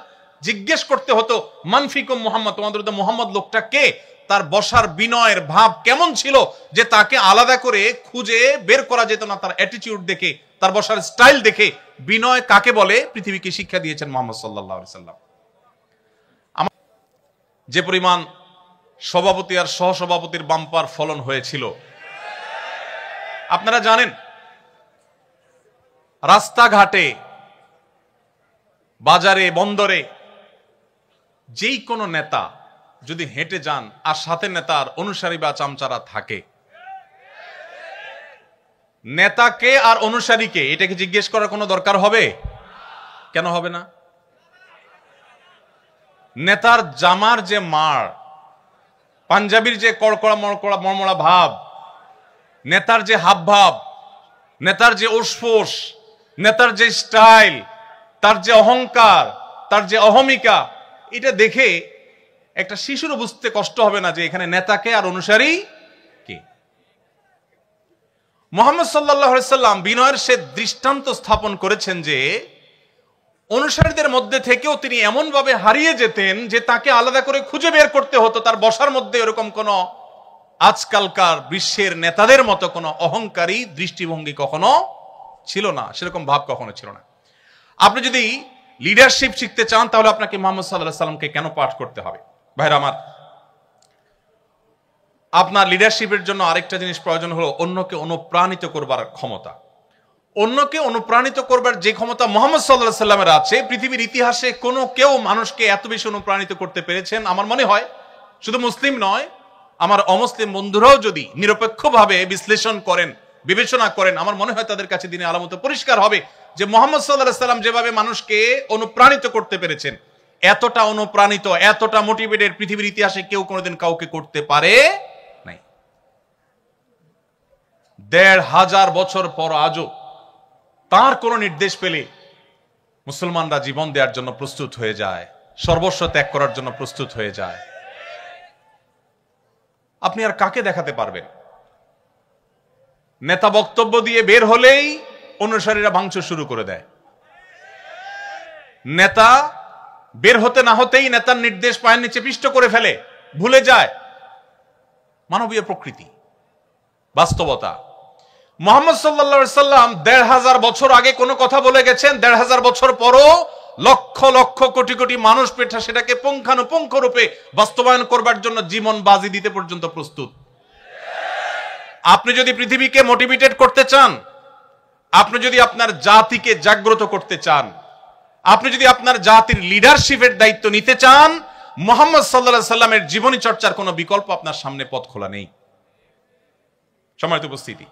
জিজ্ঞেস করতে হতো মান ফিকুম মুহাম্মদ, তোমাদের মধ্যে মুহাম্মদ লোকটা কে? তার বসার বিনয়ের ভাব কেমন ছিল যে তাকে আলাদা করে খুঁজে বের করা যেত না। তার অ্যাটিটিউড দেখে, তার বসার স্টাইল দেখে বিনয় কাকে বলে পৃথিবীকে শিক্ষা দিয়েছেন মুহাম্মদ সাল্লাল্লাহু আলাইহি সাল্লাম। যে পরিমাণ সভাপতি আর সহসভাপতির বাম্পার ফলন হয়েছিল আপনারা জানেন। রাস্তাঘাটে, বাজারে, বন্দরে যেই কোনো নেতা যদি হেঁটে যান আর সাথে নেতার অনুসারী বা চামচারা থাকে, নেতাকে আর অনুসারীকে এটাকে জিজ্ঞেস করার কোনো দরকার হবে? কেন হবে না? নেতার জামার যে মার, পাঞ্জাবির যে কড়কড়া মড়কড়া মরমড়া ভাব, নেতার যে হাবভাব, নেতার যে উসফোস, নেতার যে স্টাইল, তার যে অহংকার, তার যে অহমিকা, এটা দেখে একটা শিশুরও বুঝতে কষ্ট হবে না যে এখানে নেতাকে আর অনুসারী কে। মুহাম্মদ সাল্লাল্লাহু আলাইহি সাল্লাম বিনয়ের সে দৃষ্টান্ত স্থাপন করেছেন যে অনুসারীদের মধ্যে থেকেও তিনি এমন ভাবে হারিয়ে যেতেন যে তাকে আলাদা করে খুঁজে বের করতে হতো। তার বসার মধ্যে এরকম কোন আজকালকার বিশ্বের নেতাদের মতো কোনো অহংকারী দৃষ্টিভঙ্গি কখনো ছিল না, সেরকম ভাব কখনো ছিল না। আপনি যদি লিডারশিপ শিখতে চান তাহলে আপনাকে মুহাম্মদ সাল্লাল্লাহু আলাইহি সাল্লামকে কেন পাঠ করতে হবে? ভাইরা আমার, আপনার লিডারশিপের জন্য আরেকটা জিনিস প্রয়োজন হলো অন্যকে অনুপ্রাণিত করবার ক্ষমতা। অন্যকে অনুপ্রাণিত করবার যে ক্ষমতা মুহাম্মদ সাল্লাল্লাহু আলাইহি সাল্লামের আছে, পৃথিবীর ইতিহাসে কোনো কেউ মানুষকে এত বেশি অনুপ্রাণিত করতে পেরেছেন আমার মনে হয় শুধু মুসলিম নয়, আমার অমুসলিম বন্ধুরাও যদি নিরপেক্ষভাবে বিশ্লেষণ করেন, বিবেচনা করেন, আমার মনে হয় তাদের কাছে দিনে আলামত পরিষ্কার হবে যে মুহাম্মদ সাল্লাল্লাহু আলাইহি সাল্লাম যেভাবে মানুষকে অনুপ্রাণিত করতে পেরেছেন, এতটা অনুপ্রাণিত, এতটা মোটিভেটেড পৃথিবীর ইতিহাসে কেউ কোনোদিন কাউকে করতে পারে নাই। ১৫০০ বছর পর আজও তার কোন নির্দেশ পেলে মুসলমানরা জীবন দেওয়ার জন্য প্রস্তুত হয়ে যায়, সর্বস্ব ত্যাগ করার জন্য প্রস্তুত হয়ে যায়। আপনি আর কাকে দেখাতে পারবেন? নেতা বক্তব্য দিয়ে বের হলেই অনুসারীরা ভাঙচুর শুরু করে দেয়। নেতা বের হতে না হতেই নেতার নির্দেশ পায়ের নিচে পিষ্ট করে ফেলে, ভুলে যায় মানবীয় প্রকৃতি, বাস্তবতা। মুহাম্মদ সাল্লাল্লাহু আলাইহি সাল্লাম ১৫০০ বছর আগে কোনো কথা বলে গেছেন, ১৫০০ বছর পরও লক্ষ লক্ষ কোটি কোটি মানুষ পেঠা সেটাকে পুঙ্খানুপুঙ্খ রূপে বাস্তবায়ন করবার জন্য জীবন বাজি দিতে পর্যন্ত প্রস্তুত। আপনি যদি পৃথিবীকে মোটিভেটেড করতে চান, আপনি যদি আপনার জাতিকে জাগ্রত করতে চান, আপনি যদি আপনার জাতির লিডারশিপের দায়িত্ব নিতে চান, মুহাম্মদ সাল্লাল্লাহু আলাইহি সাল্লামের জীবনী চর্চার কোনো বিকল্প আপনার সামনে পথ খোলা নেই। সম্মানিত উপস্থিতি,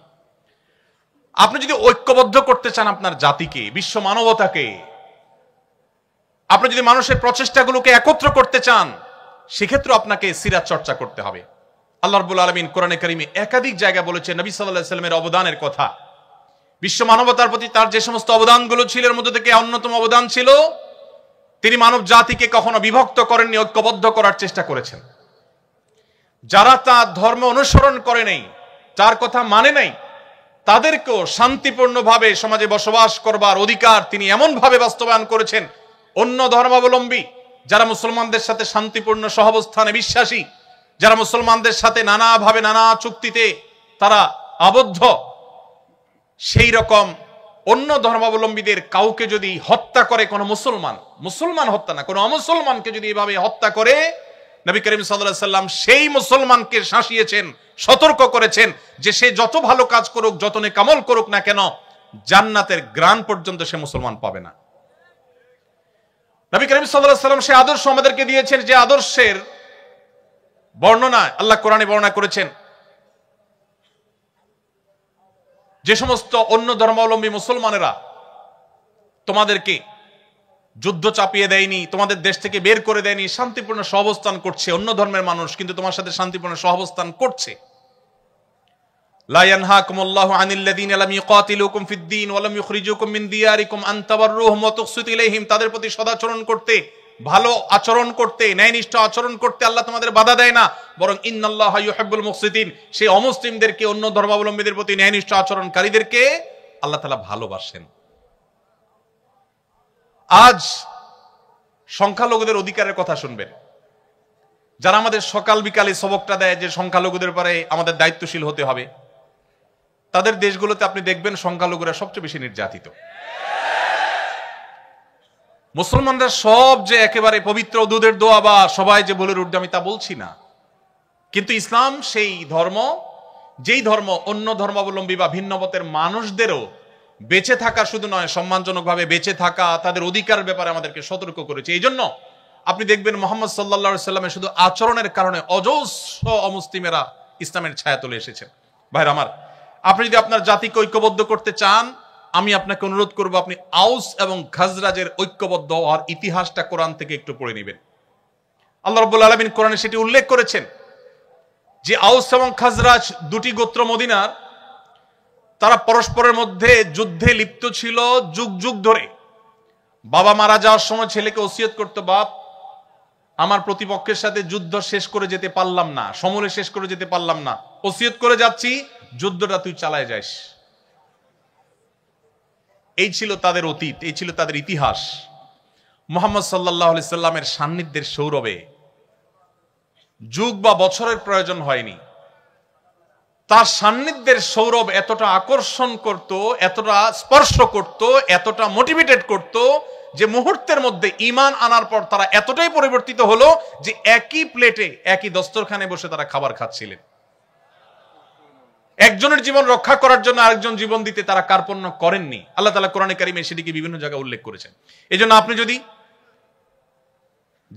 আপনি যদি ঐক্যবদ্ধ করতে চান আপনার জাতিকে, বিশ্ব মানবতাকে, আপনি যদি মানুষের প্রচেষ্টাগুলোকে একত্র করতে চান, সেক্ষেত্রে আপনাকে সিরাত চর্চা করতে হবে। আল্লাহ রাব্বুল আলামিন কোরআনে কারিমে একাধিক জায়গায় বলেছেন নবী সাল্লাল্লাহু আলাইহি সাল্লামের অবদানের কথা। বিশ্ব মানবতার প্রতি তার যে সমস্ত অবদানগুলো ছিল, এর মধ্যে থেকে অন্যতম অবদান ছিল তিনি মানব জাতিকে কখনো বিভক্ত করেননি, ঐক্যবদ্ধ করার চেষ্টা করেছেন। যারা তার ধর্ম অনুসরণ করে নাই, তার কথা মানে নাই, তাদেরকেও শান্তিপূর্ণভাবে সমাজে বসবাস করবার অধিকার তিনি এমন ভাবে বাস্তবায়ন করেছেন, অন্য ধর্মাবলম্বী যারা মুসলমানদের সাথে শান্তিপূর্ণ সহাবস্থানে বিশ্বাসী, যারা মুসলমানদের সাথে নানাভাবে নানা চুক্তিতে তারা আবদ্ধ, সেই রকম অন্য ধর্মাবলম্বীদের কাউকে যদি হত্যা করে কোনো মুসলমান হত্যা না, কোনো অমুসলমানকে যদি এভাবে হত্যা করে, নবী করিম সাল্লাল্লাহু আলাইহি সাল্লাম সেই মুসলমানকে শাসিয়েছেন, সতর্ক করেছেন যে সে যত ভালো কাজ করুক, যত নেকামল করুক না কেন, জান্নাতের গ্রাণ পর্যন্ত সে মুসলমান পাবে না। নবী করিম সাল্লাল্লাহু আলাইহি সাল্লাম সে আদর্শ আমাদেরকে দিয়েছেন, যে আদর্শের বর্ণনা আল্লাহ কোরআনে বর্ণনা করেছেন। যে সমস্ত অন্য ধর্মাবলম্বী মুসলমানেরা তোমাদেরকে যুদ্ধ চাপিয়ে দেয়নি, তোমাদের দেশ থেকে বের করে দেয়নি, শান্তিপূর্ণ সহাবস্থান করছে, অন্য ধর্মের মানুষ কিন্তু তোমার সাথে শান্তিপূর্ণ সহাবস্থান করছে। লা ইয়ানহাকুমুল্লাহু আনিল্লাযীনা লাম ইউকাতিলুকুম ফিদ-দীন ওয়া লাম ইখরিজুকুম মিন দিয়ারিকুম আন তাবাররুহুম ওয়া তুকসিতু ইলাইহিম, তাদের প্রতি সদাচরণ করতে, ভালো আচরণ করতে, ন্যায়নিষ্ঠ আচরণ করতে আল্লাহ তোমাদের বাধা দেয় না, বরং ইন্নাল্লাহা ইউহিব্বুল মুকসিতিন, সেই অমুসলিমদেরকে, অন্য ধর্মাবলম্বীদের প্রতি ন্যায়নিষ্ঠ আচরণকারীদেরকে আল্লাহ তাআলা ভালোবাসেন। আজ সংখ্যালঘুদের অধিকারের কথা শুনবেন, যারা আমাদের সকাল বিকালে সবকটা দেয় যে সংখ্যালঘুদের পরে আমাদের দায়িত্বশীল হতে হবে, তাদের দেশগুলোতে আপনি দেখবেন সংখ্যালঘুরা সবচেয়ে বেশি নির্যাতিত। মুসলমানরা সব যে একেবারে পবিত্র দুধের দোয়া বা সবাই যে বলে উঠবে আমি তা বলছি না, কিন্তু ইসলাম সেই ধর্ম, যেই ধর্ম অন্য ধর্মাবলম্বী বা ভিন্ন মতের মানুষদেরও বেঁচে থাকা শুধু নয়, সম্মানজনকভাবে বেঁচে থাকা, তাদের অধিকারের ব্যাপারে আমাদেরকে সতর্ক করেছে। এই জন্য আপনি দেখবেন মুহাম্মদ সাল্লাল্লাহু আলাইহি সাল্লামের শুধু আচরণের কারণে অজস্র অমুসলিমেরা ইসলামের ছায়া তলে এসেছেন। ভাইরা আমার, আপনি যদি আপনার জাতিকে ঐক্যবদ্ধ করতে চান, আমি আপনাকে অনুরোধ করব আপনি আউস এবং খাজরাজের ঐক্যবদ্ধ হওয়ার ইতিহাসটা কোরআন থেকে একটু পড়ে নেবেন। আল্লাহ রাব্বুল আলামিন কোরআনে সেটি উল্লেখ করেছেন যে আউস এবং খাজরাজ দুটি গোত্র মদিনার, তারা পরস্পরের মধ্যে যুদ্ধে লিপ্ত ছিল যুগ যুগ ধরে। বাবা মারা যাওয়ার সময় ছেলেকে ওসিয়ত করতো, বাপ আমার প্রতিপক্ষের সাথে যুদ্ধ শেষ করে যেতে পারলাম না, সমূলে শেষ করে যেতে পারলাম না, ওসিয়ত করে যাচ্ছি যুদ্ধটা তুই চালায় যাস। এই ছিল তাদের অতীত, এই ছিল তাদের ইতিহাস। মুহাম্মদ সাল্লাল্লাহু আলাইহি সাল্লামের সান্নিধ্যের সৌরভে যুগ বা বছরের প্রয়োজন হয়নি, তার সান্নিধ্যের সৌরভ এতটা আকর্ষণ করত, এতটা স্পর্শ করত, এতটা মোটিভেটেড করত যে মুহূর্তের মধ্যে ঈমান আনার পর তারা এতটাই পরিবর্তিত হলো যে একই প্লেটে একই দস্তরখানে বসে তারা খাবার খাচ্ছিলেন। একজনের জীবন রক্ষা করার জন্য আরেকজন জীবন দিতে তারা কার্পণ্য করেননি। আল্লাহ তাআলা কোরআনে কারিমে সেটিকে বিভিন্ন জায়গায় উল্লেখ করেছেন। এজন্য আপনি যদি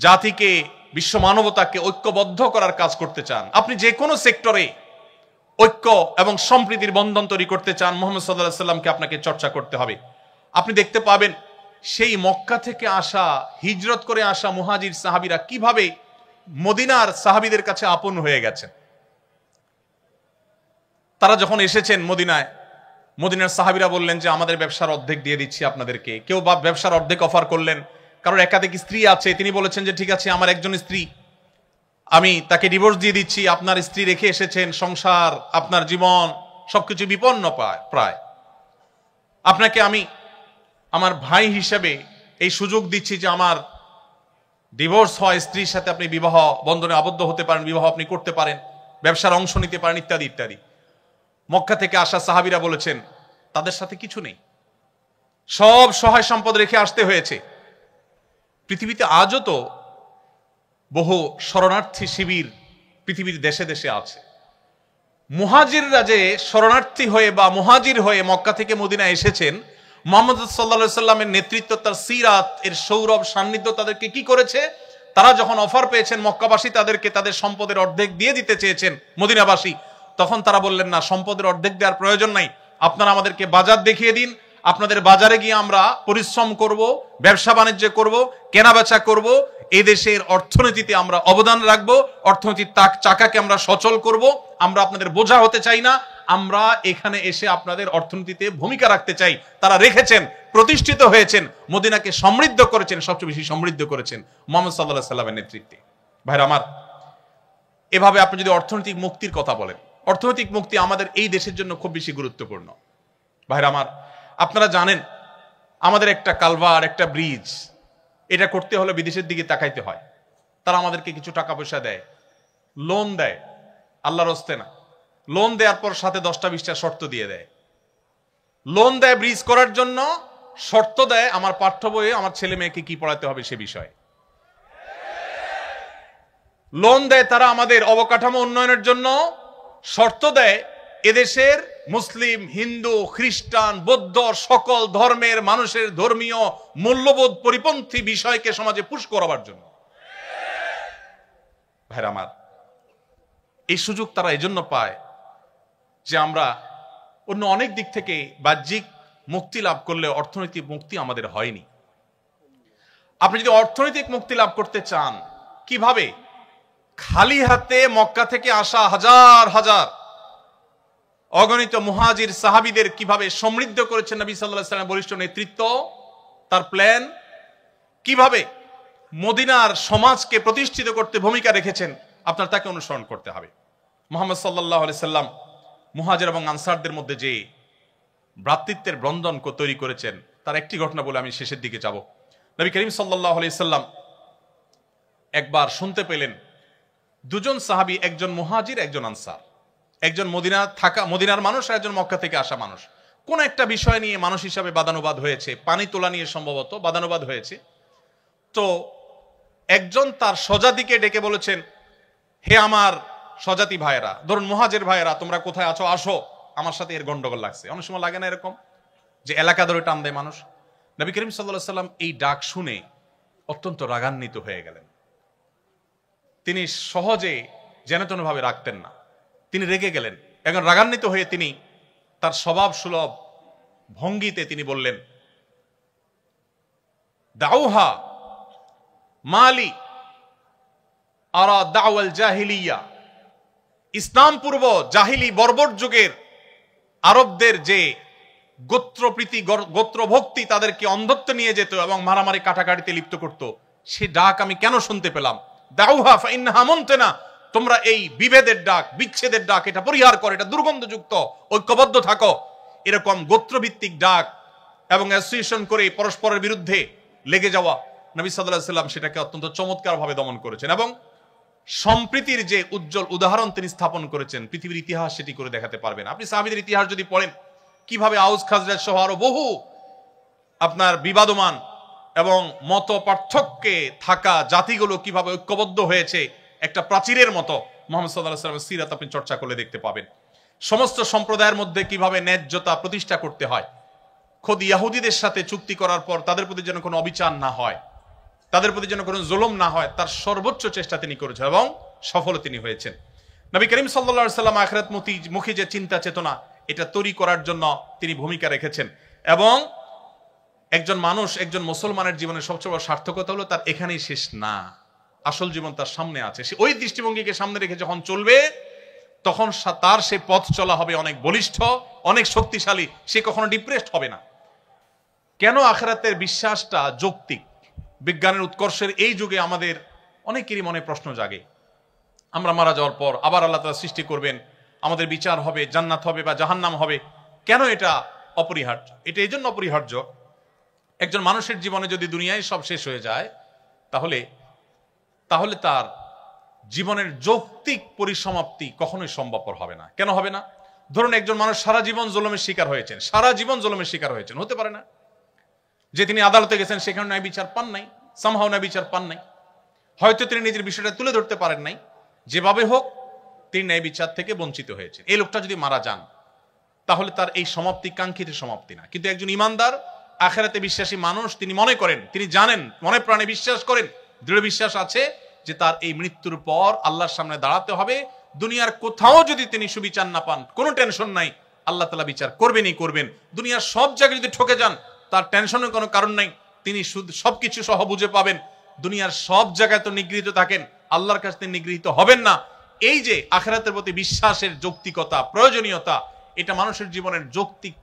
জাতিকে, বিশ্ব মানবতাকে ঐক্যবদ্ধ করার কাজ করতে চান, আপনি যে কোনো সেক্টরে ঐক্য এবং সম্প্রীতির বন্ধন তৈরি করতে চান, মুহাম্মদ সাল্লাল্লাহু আলাইহি সাল্লামকে আপনাকে চর্চা করতে হবে। আপনি দেখতে পাবেন সেই মক্কা থেকে আসা, হিজরত করে আসা মুহাজির সাহাবীরা কিভাবে মদিনার সাহাবীদের কাছে আপন হয়ে গেছেন। তারা যখন এসেছেন মদিনায়, মদিনার সাহাবীরা বললেন যে আমাদের ব্যবসার অর্ধেক দিয়ে দিচ্ছি আপনাদেরকে। কেউ বা ব্যবসার অর্ধেক অফার করলেন, কারণ একাধিক স্ত্রী আছে, তিনি বলেছেন যে ঠিক আছে আমার একজন স্ত্রী, আমি তাকে ডিভোর্স দিয়ে দিচ্ছি, আপনার স্ত্রী রেখে এসেছেন, সংসার, আপনার জীবন সবকিছু বিপন্ন প্রায়, আপনাকে আমি আমার ভাই হিসেবে এই সুযোগ দিচ্ছি যে আমার ডিভোর্স হয় স্ত্রীর সাথে আপনি বিবাহ বন্ধনে আবদ্ধ হতে পারেন, বিবাহ আপনি করতে পারেন, ব্যবসার অংশ নিতে পারেন, ইত্যাদি ইত্যাদি। মক্কা থেকে আসা সাহাবীরা বলেছেন তাদের সাথে কিছু নেই, সব সহায় সম্পদ রেখে আসতে হয়েছে। পৃথিবীতে আজও তো বহু শরণার্থী শিবির পৃথিবীর দেশে দেশে আছে। মুহাজিররা যে শরণার্থী হয়ে বা মুহাজির হয়ে মক্কা থেকে মদিনা এসেছেন, মুহাম্মদ সাল্লাল্লাহু আলাইহি সাল্লামের নেতৃত্ব, তার সিরাত এর সৌরভ সান্নিধ্য তাদেরকে কি করেছে? তারা যখন অফার পেয়েছেন মক্কাবাসী তাদেরকে তাদের সম্পদের অর্ধেক দিয়ে দিতে চেয়েছেন মদিনাবাসী, তখন তারা বললেন না, সম্পদের অর্ধেক দেওয়ার প্রয়োজন নাই, আপনারা আমাদেরকে বাজার দেখিয়ে দিন, আপনাদের বাজারে গিয়ে আমরা পরিশ্রম করব, ব্যবসা বাণিজ্য করব, কেনাবেচা করব, এই দেশের অর্থনীতিতে আমরা অবদান রাখবো, অর্থনীতির চাকাকে আমরা সচল করব, আমরা আপনাদের বোঝা হতে চাই না, আমরা এখানে এসে আপনাদের অর্থনীতিতে ভূমিকা রাখতে চাই। তারা রেখেছেন, প্রতিষ্ঠিত হয়েছেন, মদিনাকে সমৃদ্ধ করেছেন, সবচেয়ে বেশি সমৃদ্ধ করেছেন মুহাম্মদ সাল্লাল্লাহু আলাইহি সাল্লামের নেতৃত্বে। ভাইরা আমার, এভাবে আপনি যদি অর্থনৈতিক মুক্তির কথা বলেন, অর্থনৈতিক মুক্তি আমাদের এই দেশের জন্য খুব বেশি গুরুত্বপূর্ণ। ভাইরা আমার, আপনারা জানেন আমাদের একটা কালভার, একটা ব্রিজ, এটা করতে হলে বিদেশের দিকে তাকাইতে হয়। তারা আমাদেরকে কিছু টাকা পয়সা দেয়, লোন দেয়, আল্লাহর হস্তে না, লোন দেওয়ার পর সাথে 10টা-20টা শর্ত দিয়ে দেয়। লোন দেয় ব্রিজ করার জন্য, শর্ত দেয় আমার পাঠ্য বইয়ে আমার ছেলে মেয়েকে কি পড়াতে হবে সে বিষয়ে। লোন দেয় তারা আমাদের অবকাঠামো উন্নয়নের জন্য, শর্ত দেয় এদেশের মুসলিম, হিন্দু, খ্রিস্টান, বৌদ্ধ সকল ধর্মের মানুষের ধর্মীয় মূল্যবোধ পরিপন্থী বিষয়কে সমাজে পুশ করাবার জন্য। ভাইরা আমার, এই সুযোগ তারা এজন্য পায় যে আমরা অন্য অনেক দিক থেকে বাহ্যিক মুক্তি লাভ করলে অর্থনৈতিক মুক্তি আমাদের হয়নি। আপনি যদি অর্থনৈতিক মুক্তি লাভ করতে চান, কিভাবে? খালি হাতে মক্কা থেকে আসা হাজার হাজার অগণিত মুহাজির সাহাবীদের কিভাবে সমৃদ্ধ করেছেন নবী সাল্লাল্লাহু আলাইহি ওয়াসাল্লামের বলিষ্ঠ নেতৃত্ব, তার প্ল্যান, কিভাবে মদিনার সমাজকে প্রতিষ্ঠিত করতে ভূমিকা রেখেছেন, আপনার তাকে অনুসরণ করতে হবে। মুহাম্মদ সাল্লাল্লাহু আলাইহি সাল্লাম মুহাজির এবং আনসারদের মধ্যে যে ভ্রাতৃত্বের বন্ধন তৈরি করেছেন, তার একটি ঘটনা বলে আমি শেষের দিকে যাব। নবী করিম সাল্লাল্লাহু আলাইহি সাল্লাম একবার শুনতে পেলেন দুজন সাহাবী, একজন মুহাজির, একজন আনসার, একজন মদিনার মানুষ আর একজন মক্কা থেকে আসা মানুষ, কোন একটা বিষয় নিয়ে মানুষ হিসাবে বাদানুবাদ হয়েছে, পানি তোলা নিয়ে সম্ভবত বাদানুবাদ হয়েছে। তো একজন তার স্বজাতিকে ডেকে বলেছেন, হে আমার স্বজাতি ভাইয়েরা, ধরুন মুহাজির ভাইয়েরা, তোমরা কোথায় আছো, আসো, আমার সাথে এর গন্ডগোল লাগছে। অনেক সময় লাগে না এরকম, যে এলাকা ধরে টান দেয় মানুষ। নবী করিম সাল্লাল্লাহু আলাইহি সাল্লাম এই ডাক শুনে অত্যন্ত রাগান্বিত হয়ে গেলেন। তিনি সহজে যেনতেন ভাবে রাখতেন না, তিনি রেগে গেলেন। এখন রাগান্বিত হয়ে তিনি তার স্বভাব সুলভ ভঙ্গিতে তিনি বললেন, দাউহা মালি আরা দাওয়াল জাহিলিয়া, ইসলাম পূর্ব জাহিলি বর্বর যুগের আরবদের যে গোত্রপ্রীতি গোত্রভক্তি তাদেরকে অন্ধত্ব নিয়ে যেত এবং মারামারি কাটাকাটিতে লিপ্ত করত, সে ডাক আমি কেন শুনতে পেলাম? দাউহা ফাইন্নাহা মুনতিনা, তোমরা এই বিভেদের ডাক, বিচ্ছেদের ডাক এটা পরিহার করো, এটা দুর্গন্ধযুক্ত, ঐক্যবদ্ধ থাকো। এরকম গোত্রভিত্তিক ডাক এবং অ্যাসোসিয়েশন করে পরস্পরের বিরুদ্ধে লেগে যাওয়া, নবী সাল্লাল্লাহু আলাইহি সাল্লাম সেটাকে অত্যন্ত চমৎকারভাবে দমন করেছেন এবং সম্প্রীতির যে উজ্জ্বল উদাহরণ তিনি স্থাপন করেছেন, পৃথিবীর ইতিহাস সেটি করে দেখাতে পারবেন। আপনি সাহাবীদের ইতিহাস যদি পড়েন, কিভাবে আউস খাজরাজ সহ আরো বহু আপনার বিবাদমান এবং মত পার্থক্যে থাকা জাতিগুলো কিভাবে ঐক্যবদ্ধ হয়েছে একটা প্রাচীরের মতো, মুহাম্মদ সাল্লাল্লাহু আলাইহি ওয়াসাল্লামের সিরাত আপনি চর্চা করলে দেখতে পাবেন। সমস্ত সম্প্রদায়ের মধ্যে কিভাবে ন্যায্যতা প্রতিষ্ঠা করতে হয়, খোদ ইহুদিদের সাথে চুক্তি করার পর তাদের প্রতি যেন কোনো অবিচার না হয়, তাদের প্রতি যেন কোনো জুলুম না হয়, তার সর্বোচ্চ চেষ্টা তিনি করেছেন এবং সফল তিনি হয়েছেন। নবী করিম সাল্লাল্লাহু আলাইহি সাল্লাম আখিরাত মুখী যে চিন্তা চেতনা, এটা তৈরি করার জন্য তিনি ভূমিকা রেখেছেন। এবং একজন মানুষ, একজন মুসলমানের জীবনের সবচেয়ে বড় সার্থকতা হলো তার এখানেই শেষ না, আসল জীবন তার সামনে আছে। সে ওই দৃষ্টিভঙ্গিকে সামনে রেখে যখন চলবে, তখন তার সে পথ চলা হবে অনেক বলিষ্ঠ, অনেক শক্তিশালী, সে কখনো ডিপ্রেসড হবে না। কেন আখিরাতের বিশ্বাসটা যৌক্তিক? বিজ্ঞানের উৎকর্ষের এই যুগে আমাদের অনেকেরই মনে প্রশ্ন জাগে, আমরা মারা যাওয়ার পর আবার আল্লাহ তাআলা সৃষ্টি করবেন, আমাদের বিচার হবে, জান্নাত হবে বা জাহান্নাম হবে। কেন এটা অপরিহার্য? এটা এই জন্য অপরিহার্য, একজন মানুষের জীবনে যদি দুনিয়ায় সব শেষ হয়ে যায়, তাহলে তার জীবনের যৌক্তিক পরিসমাপ্তি কখনোই সম্ভবপর হবে না। কেন হবে না? ধরুন একজন মানুষ সারা জীবন জুলুমের শিকার হয়েছেন, সারা জীবন জুলুমের শিকার হয়েছেন, হতে পারে না যে তিনি আদালতে গেছেন সেখানে ন্যায় বিচার পান নাই, সামহাও ন্যায় বিচার পান নাই, হয়তো তিনি নিজের বিষয়টা তুলে ধরতে পারেন নাই, যেভাবে হোক তিনি ন্যায় বিচার থেকে বঞ্চিত হয়েছেন। এই লোকটা যদি মারা যান, তাহলে তার এই সমাপ্তি কাঙ্ক্ষিত সমাপ্তি না। কিন্তু একজন ইমানদার আখিরাতে বিশ্বাসী মানুষ, তিনি মনে করেন, তিনি জানেন, মনে প্রাণে বিশ্বাস করেন, দৃঢ় বিশ্বাস আছে যে তার এই মৃত্যুর পর আল্লাহর সামনে দাঁড়াতে হবে। দুনিয়ার কোথাও যদি তিনি সুবিচার না পান, কোনো টেনশন নাই, আল্লাহ তাআলা বিচার করবেনই করবেন। দুনিয়ার সব জায়গায় যদি ঠকে যান, তার টেনশনের কোনো কারণ নাই, তিনি সবকিছু সহ বুঝে পাবেন। দুনিয়ার সব জায়গায় তো নিগৃহীত থাকেন, আল্লাহর কাছে তিনি নিগৃহীত হবেন না। এই যে আখিরাতের প্রতি বিশ্বাসের যৌক্তিকতা, প্রয়োজনীয়তা, এটা মানুষের জীবনের যৌক্তিক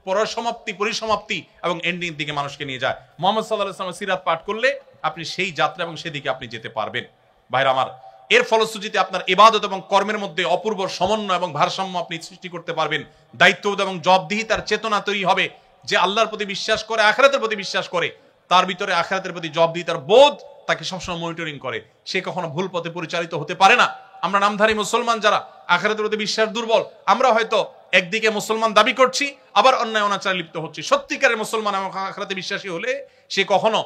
পরিসমাপ্তি এবং এন্ডিং দিকে মানুষকে নিয়ে যায়। মুহাম্মদ সাল্লাল্লাহু আলাইহি ওয়াসাল্লামের সিরাত পাঠ করলে আপনি সেই যাত্রা এবং সেদিকে আপনি যেতে পারবেন। ভাইরা আমার, এর ফলশ্রুতিতে আপনার ইবাদত এবং কর্মের মধ্যে অপূর্ব সমন্বয় এবং ভারসাম্য আপনি সৃষ্টি করতে পারবেন। দায়িত্ববোধ এবং জবাবদিহিতার চেতনা তৈরি হবে। যে আল্লাহর প্রতি বিশ্বাস করে, আখিরাতের প্রতি বিশ্বাস করে, তার ভিতরে আখিরাতের প্রতি জবাবদিহিতার বোধ তাকে সবসময় মনিটরিং করে, সে কখনো ভুল পথে পরিচালিত হতে পারে না। আমরা নামধারী মুসলমান যারা আখিরাতের প্রতি বিশ্বাস দুর্বল, আমরা হয়তো একদিকে মুসলমান দাবি করছি, আবার অন্যায় অনাচারে লিপ্ত হচ্ছি। সত্যিকারের মুসলমান এবং আখিরাতে বিশ্বাসী হলে সে কখনো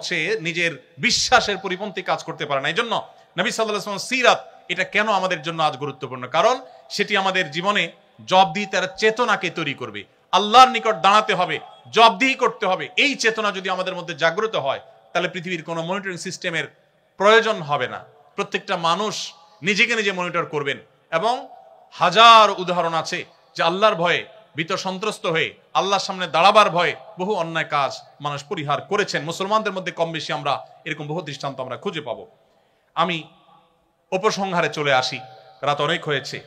সে নিজের বিশ্বাসের পরিপন্থী কাজ করতে পারে না। এই জন্য নবী সাল্লাল্লাহু আলাইহি ওয়াসাল্লাম সিরাত এটা কেন আমাদের জন্য আজ গুরুত্বপূর্ণ? কারণ সেটি আমাদের জীবনে জবাবদিহিতার চেতনাকে তৈরি করবে। আল্লাহর নিকট দাঁড়াতে হবে, জবাবদিহি করতে হবে। এই চেতনা যদি আমাদের মধ্যে জাগ্রত হয়, তাহলে পৃথিবীর কোনো মনিটরিং সিস্টেমের প্রয়োজন হবে না। প্রত্যেকটা মানুষ নিজেকে নিজে মনিটর করবেন। এবং হাজার উদাহরণ আছে যে আল্লাহর ভয়ে ভীত সন্ত্রস্ত হয়ে আল্লাহর সামনে দাঁড়াবার ভয়ে বহু অন্যায় কাজ মানুষ পরিহার করেছেন। মুসলমানদের মধ্যে কম বেশি আমরা এরকম বহু দৃষ্টান্ত আমরা খুঁজে পাবো। আমি উপসংহারে চলে আসি, রাত অনেক হয়েছে।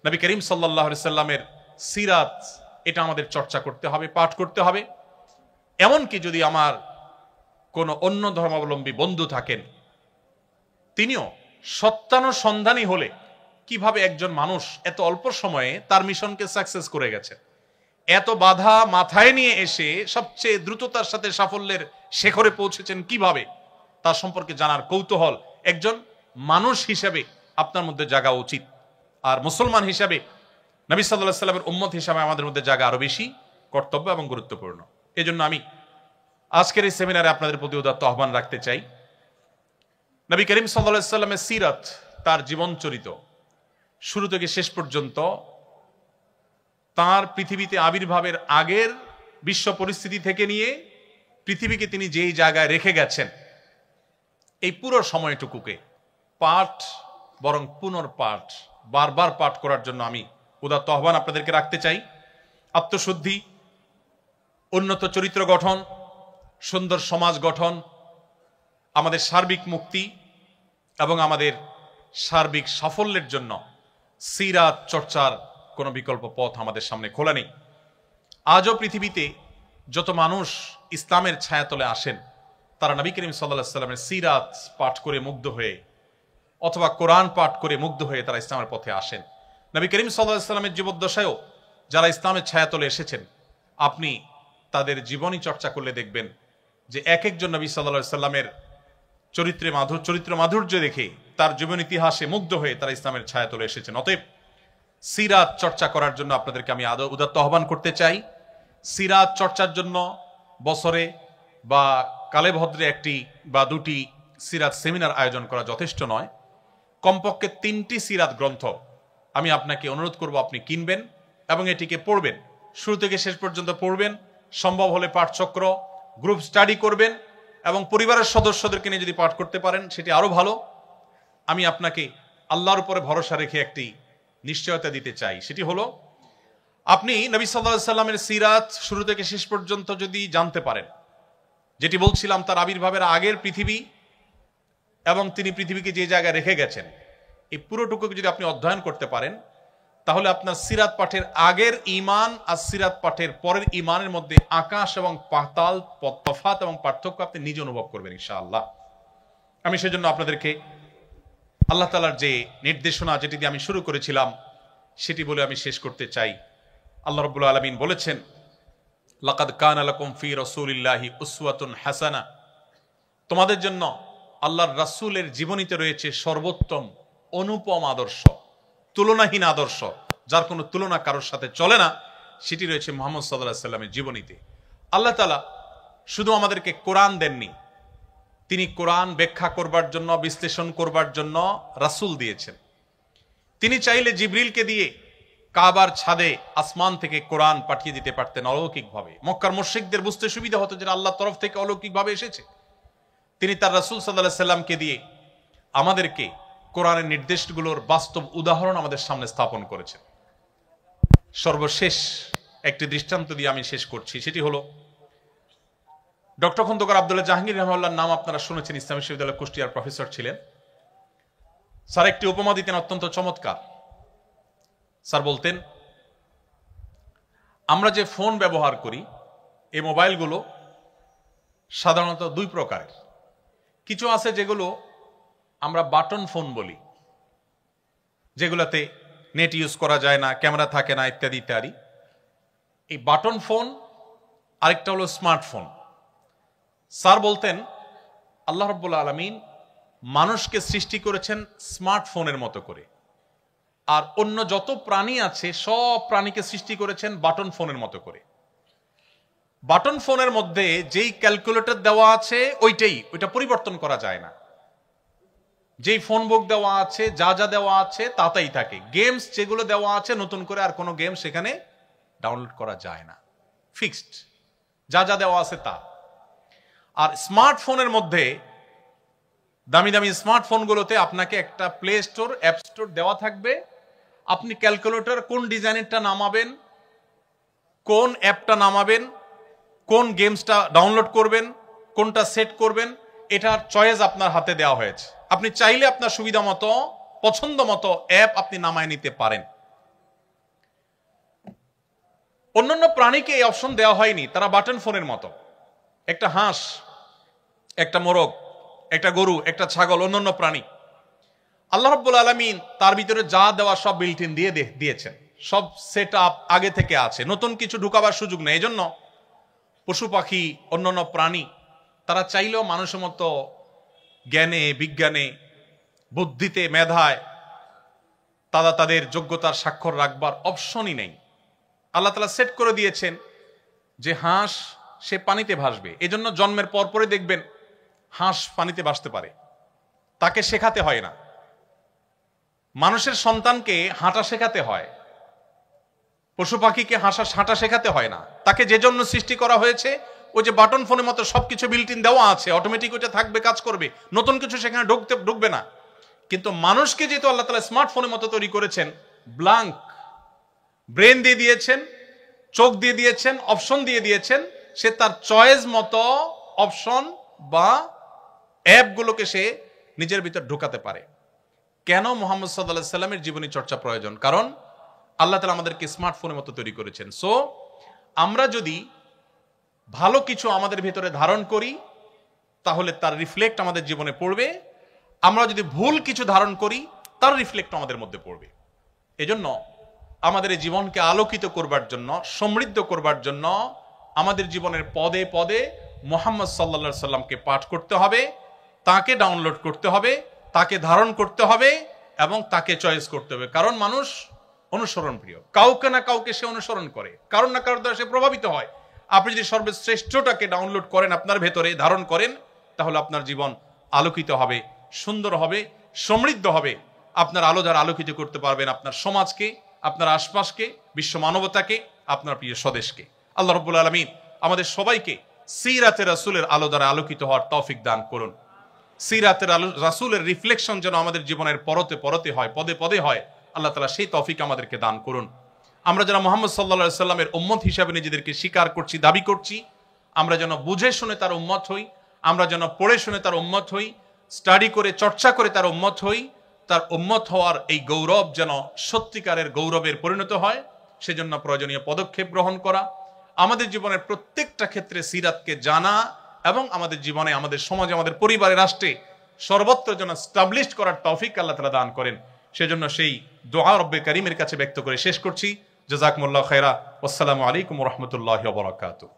নবী করিম সাল্লাল্লাহু আলাইহি সাল্লামের সিরাত এটা আমাদের চর্চা করতে হবে, পাঠ করতে হবে। এমনকি যদি আমার কোনো অন্য ধর্মাবলম্বী বন্ধু থাকেন, তিনিও সত্যানুসন্ধানী হলে কিভাবে একজন মানুষ এত অল্প সময়ে তার মিশনকে সাকসেস করে গেছে, এত বাধা মাথায় নিয়ে এসে সবচেয়ে দ্রুততার সাথে সাফল্যের শেখরে পৌঁছেছেন কিভাবে, তার সম্পর্কে জানার কৌতূহল একজন মানুষ হিসেবে আপনার মধ্যে জাগা উচিত। আর মুসলমান হিসাবে, নবী সাল্লাল্লাহু আলাইহি সাল্লামের উম্মত হিসাবে আমাদের মধ্যে জাগা আরো বেশি কর্তব্য এবং গুরুত্বপূর্ণ। এই জন্য আমি আজকের এই সেমিনারে আপনাদের প্রতি উদাত্ত আহ্বান রাখতে চাই। নবী করিম সাল্লাল্লাহু আলাইহি সাল্লামের সিরাত, তার জীবন চরিত শুরু থেকে শেষ পর্যন্ত, তার পৃথিবীতে আবির্ভাবের আগের বিশ্ব পরিস্থিতি থেকে নিয়ে পৃথিবীকে তিনি যেই জায়গায় রেখে গেছেন, এই পুরো সময়টুকুকে পাঠ বরং পুনর্পাঠ, বারবার পাঠ করার জন্য আমি উদাত্ত আহ্বান আপনাদেরকে রাখতে চাই। আত্মশুদ্ধি, উন্নত চরিত্র গঠন, সুন্দর সমাজ গঠন, আমাদের সার্বিক মুক্তি এবং আমাদের সার্বিক সাফল্যের জন্য সিরাত চর্চার কোনো বিকল্প পথ আমাদের সামনে খোলা নেই। আজও পৃথিবীতে যত মানুষ ইসলামের ছায়াতলে আসেন, তারা নবী করিম সাল্লাল্লাহু আলাইহি ওয়াসাল্লামের সিরাত পাঠ করে মুগ্ধ হয়ে অথবা কোরআন পাঠ করে মুগ্ধ হয়ে তারা ইসলামের পথে আসেন। নবী করিম সাল্লাল্লাহু আলাইহি ওয়াসাল্লামের জীবদ্দশায়ও যারা ইসলামের ছায়াতলে এসেছেন, আপনি তাদের জীবনী চর্চা করলে দেখবেন যে এক একজন নবী সাল্লাল্লাহু আলাইহি ওয়াসাল্লামের চরিত্র মাধুর্য দেখে তার জীবন ইতিহাসে মুগ্ধ হয়ে তারা ইসলামের ছায়াতলে এসেছেন। অতএব সিরাত চর্চা করার জন্য আপনাদেরকে আমি উদাত্ত আহ্বান করতে চাই। সিরাত চর্চার জন্য বছরে বা কালে ভদ্রে একটি বা দুটি সিরাত সেমিনার আয়োজন করা যথেষ্ট নয়। কমপক্ষে 3টি সিরাত গ্রন্থ আমি আপনাকে অনুরোধ করব আপনি কিনবেন এবং এটিকে পড়বেন, শুরু থেকে শেষ পর্যন্ত পড়বেন। সম্ভব হলে পাঠচক্র, গ্রুপ স্টাডি করবেন এবং পরিবারের সদস্যদেরকে নিয়ে যদি পাঠ করতে পারেন সেটি আরো ভালো। আমি আপনাকে আল্লাহর উপরে ভরসা রেখে একটি নিশ্চয়তা দিতে চাই, সেটি হলো আপনি নবী সাল্লাল্লাহু আলাইহি সাল্লামের সিরাত শুরু থেকে শেষ পর্যন্ত যদি জানতে পারেন, যেটি বলছিলাম তার আবির্ভাবের আগের পৃথিবী এবং তিনি পৃথিবীকে যে জায়গায় রেখে গেছেন, এই পুরোটুকুকে যদি আপনি অধ্যয়ন করতে পারেন, তাহলে আপনার সিরাত পাঠের আগের ঈমান আর সিরাত পাঠের পরের ঈমানের মধ্যে আকাশ এবং পাতাল তফাত এবং পার্থক্য আপনি নিজে অনুভব করবেন ইনশাআল্লাহ। আমি সেজন্য আপনাদেরকে আল্লাহ তাআলার যে নির্দেশনা, যেটি দিয়ে আমি শুরু করেছিলাম, সেটি বলে আমি শেষ করতে চাই। আল্লাহ রাব্বুল আলামিন বলেছেন, লাকাদ কানা লাকুম ফি রাসূলিল্লাহি উসওয়াতুন হাসানা, তোমাদের জন্য আল্লাহর রাসূলের জীবনীতে রয়েছে সর্বোত্তম অনুপম আদর্শ, তুলনাহীন আদর্শ, যার কোনো তুলনা কারোর সাথে চলে না, সেটি রয়েছে মুহাম্মদ সাল্লাল্লাহু আলাইহি ওয়াসাল্লামের জীবনীতে। আল্লাহ তাআলা শুধু আমাদেরকে কোরআন দেননি, তিনি কোরআন ব্যাখ্যা করবার জন্য, বিশ্লেষণ করবার জন্য রাসূল দিয়েছেন। তিনি চাইলে জিবরিলকে দিয়ে কাবার ছাদে আসমান থেকে কোরআন পাঠিয়ে দিতে পারতেন অলৌকিকভাবে। মক্কার মুশরিকদের বুঝতে সুবিধা হতো যে আল্লাহর তরফ থেকে অলৌকিকভাবে এসেছে। তিনি তার রাসূল সাল্লাল্লাহু আলাইহি সাল্লামকে দিয়ে আমাদেরকে কোরআনের নির্দেশগুলোর বাস্তব উদাহরণ আমাদের সামনে স্থাপন করেছেন। সর্বশেষ একটি দৃষ্টান্ত দিয়ে আমি শেষ করছি, সেটি হলো ডক্টর খন্দকার আব্দুল্লাহ জাহাঙ্গীর রাহিমাহুল্লাহর নাম আপনারা শুনেছেন, ইসলামী বিশ্ববিদ্যালয়ের কুষ্টিয়ার প্রফেসর ছিলেন। স্যার একটি উপমা দিতেন অত্যন্ত চমৎকার। স্যার বলতেন, আমরা যে ফোন ব্যবহার করি, এই মোবাইলগুলো সাধারণত 2 প্রকারের। কিছু আছে যেগুলো আমরা বাটন ফোন বলি, যেগুলোতে নেট ইউজ করা যায় না, ক্যামেরা থাকে না, ইত্যাদি ইত্যাদি। এই বাটন ফোন। আরেকটা হলো স্মার্টফোন। স্যার বলতেন, আল্লাহ রাব্বুল আলামিন মানুষকে সৃষ্টি করেছেন স্মার্টফোনের মতো করে, আর অন্য যত প্রাণী আছে সব প্রাণীকে সৃষ্টি করেছেন বাটন ফোনের মতো করে। বাটন ফোনের মধ্যে যেই ক্যালকুলেটর দেওয়া আছে ওইটা পরিবর্তন করা যায় না। যেই ফোন বুক দেওয়া আছে, যা যা দেওয়া আছে তাতেই থাকে। গেমস যেগুলো দেওয়া আছে, নতুন করে আর কোনো গেম সেখানে ডাউনলোড করা যায় না, ফিক্সড, যা যা দেওয়া আছে তা। আর স্মার্টফোনের মধ্যে, দামি দামি স্মার্টফোনগুলোতে আপনাকে একটা প্লে স্টোর, অ্যাপ স্টোর দেওয়া থাকবে। আপনি ক্যালকুলেটর কোন ডিজাইনেরটা নামাবেন, কোন অ্যাপটা নামাবেন, কোন গেমসটা ডাউনলোড করবেন, কোনটা সেট করবেন, এটার চয়েস আপনার হাতে দেওয়া হয়েছে। আপনি চাইলে আপনার সুবিধা মতো, পছন্দ মতো অ্যাপ আপনি নামায় নিতে পারেন। অন্যান্য প্রাণীকে এই অপশন দেওয়া হয়নি, তারা বাটন ফোনের মতো। একটা হাঁস, একটা মোরগ, একটা গরু, একটা ছাগল, অন্যান্য প্রাণী, আল্লাহ রাব্বুল আলামিন তার ভিতরে যা দেওয়া সব বিল্ট ইন দিয়ে দিয়েছেন, সব সেট আপ আগে থেকে আছে, নতুন কিছু ঢুকাবার সুযোগ নেই। এজন্য পশু পাখি, অন্যান্য প্রাণী, তারা চাইলেও মানুষের মতো জ্ঞানে, বিজ্ঞানে, বুদ্ধিতে, মেধায় তারা তাদের যোগ্যতার স্বাক্ষর রাখবার অপশনই নেই। আল্লাহ তাআলা সেট করে দিয়েছেন যে হাঁস সে পানিতে ভাসবে। এজন্য জন্মের পরপরই দেখবেন হাঁস পানিতে ভাসতে পারে, তাকে শেখাতে হয় না। মানুষের সন্তানকে হাঁটা শেখাতে হয়, পশু পাখিকে হাঁটা শেখাতে হয় না, তাকে যে জন্য সৃষ্টি করা হয়েছে ওই যে বাটন ফোনের মতো সবকিছু বিল্ট ইন দেওয়া আছে, অটোমেটিক ওইটা থাকবে, কাজ করবে, নতুন কিছু সেখানে ঢুকবে না। কিন্তু মানুষকে যেহেতু আল্লাহ তাআলা স্মার্টফোনের মতো তৈরি করেছেন, ব্ল্যাঙ্ক ব্রেন দিয়ে দিয়েছেন, চোখ দিয়ে দিয়েছেন, অপশন দিয়ে দিয়েছেন, সে তার চয়েস মতো অপশন বা অ্যাপগুলোকে সে নিজের ভিতর ঢোকাতে পারে। কেন মুহাম্মদ সাল্লাল্লাহু আলাইহি সাল্লামের জীবনী চর্চা প্রয়োজন? কারণ আল্লাহ তাআলা আমাদেরকে স্মার্টফোনের মতো তৈরি করেছেন। সো আমরা যদি ভালো কিছু আমাদের ভিতরে ধারণ করি তাহলে তার রিফ্লেক্ট আমাদের জীবনে পড়বে, আমরা যদি ভুল কিছু ধারণ করি তার রিফ্লেক্ট আমাদের মধ্যে পড়বে। এজন্য আমাদের এই জীবনকে আলোকিত করবার জন্য, সমৃদ্ধ করবার জন্য আমাদের জীবনের পদে পদে মুহাম্মদ সাল্লাল্লাহু আলাইহি সাল্লামকে পাঠ করতে হবে, তাকে ডাউনলোড করতে হবে, তাকে ধারণ করতে হবে এবং তাকে চয়েস করতে হবে। কারণ মানুষ অনুসরণ প্রিয়, কাউকে না কাউকে সে অনুসরণ করে, কারণ না কারোর দ্বারা সে প্রভাবিত হয়। আপনি যদি সর্বশ্রেষ্ঠটাকে ডাউনলোড করেন, আপনার ভেতরে ধারণ করেন, তাহলে আপনার জীবন আলোকিত হবে, সুন্দর হবে, সমৃদ্ধ হবে। আপনার আলো দ্বারা আলোকিত করতে পারবেন আপনার সমাজকে, আপনার আশপাশকে, বিশ্ব মানবতাকে, আপনার প্রিয় স্বদেশকে। আল্লাহ রাব্বুল আলামিন আমাদের সবাইকে সিরাতে রাসূলের আলো দ্বারা আলোকিত হওয়ার তৌফিক দান করুন। সিরাতে রাসূলের রিফ্লেকশন যেন আমাদের জীবনের পরতে পরতে হয়, পদে পদে হয়, আল্লাহ তাআলা সেই তৌফিক আমাদেরকে দান করুন। আমরা যারা মুহাম্মদ সাল্লাল্লাহু আলাইহি সাল্লামের উম্মত হিসেবে নিজেদেরকে স্বীকার করছি, দাবি করছি, আমরা যেন বুঝে শুনে তার উম্মত হই, আমরা যেন পড়ে শুনে তার উম্মত হই, স্টাডি করে চর্চা করে তার উম্মত হই। তার উম্মত হওয়ার এই গৌরব যেন সত্যিকারের গৌরবের পরিণত হয়, সেজন্য প্রয়োজনীয় পদক্ষেপ গ্রহণ করা, আমাদের জীবনের প্রত্যেকটা ক্ষেত্রে সিরাতকে জানা এবং আমাদের জীবনে, আমাদের সমাজে, আমাদের পরিবারে, রাষ্ট্রে সর্বত্র যেন স্টাবলিশ করার তৌফিক আল্লাহ তাআলা দান করেন। সেজন্য সেই দোয়া রব্বে কারীমের কাছে ব্যক্ত করে শেষ করছি। জাযাকুমুল্লাহু খায়রা। আসসালামু আলাইকুম ওয়া রাহমাতুল্লাহি ওয়া বারাকাতুহু।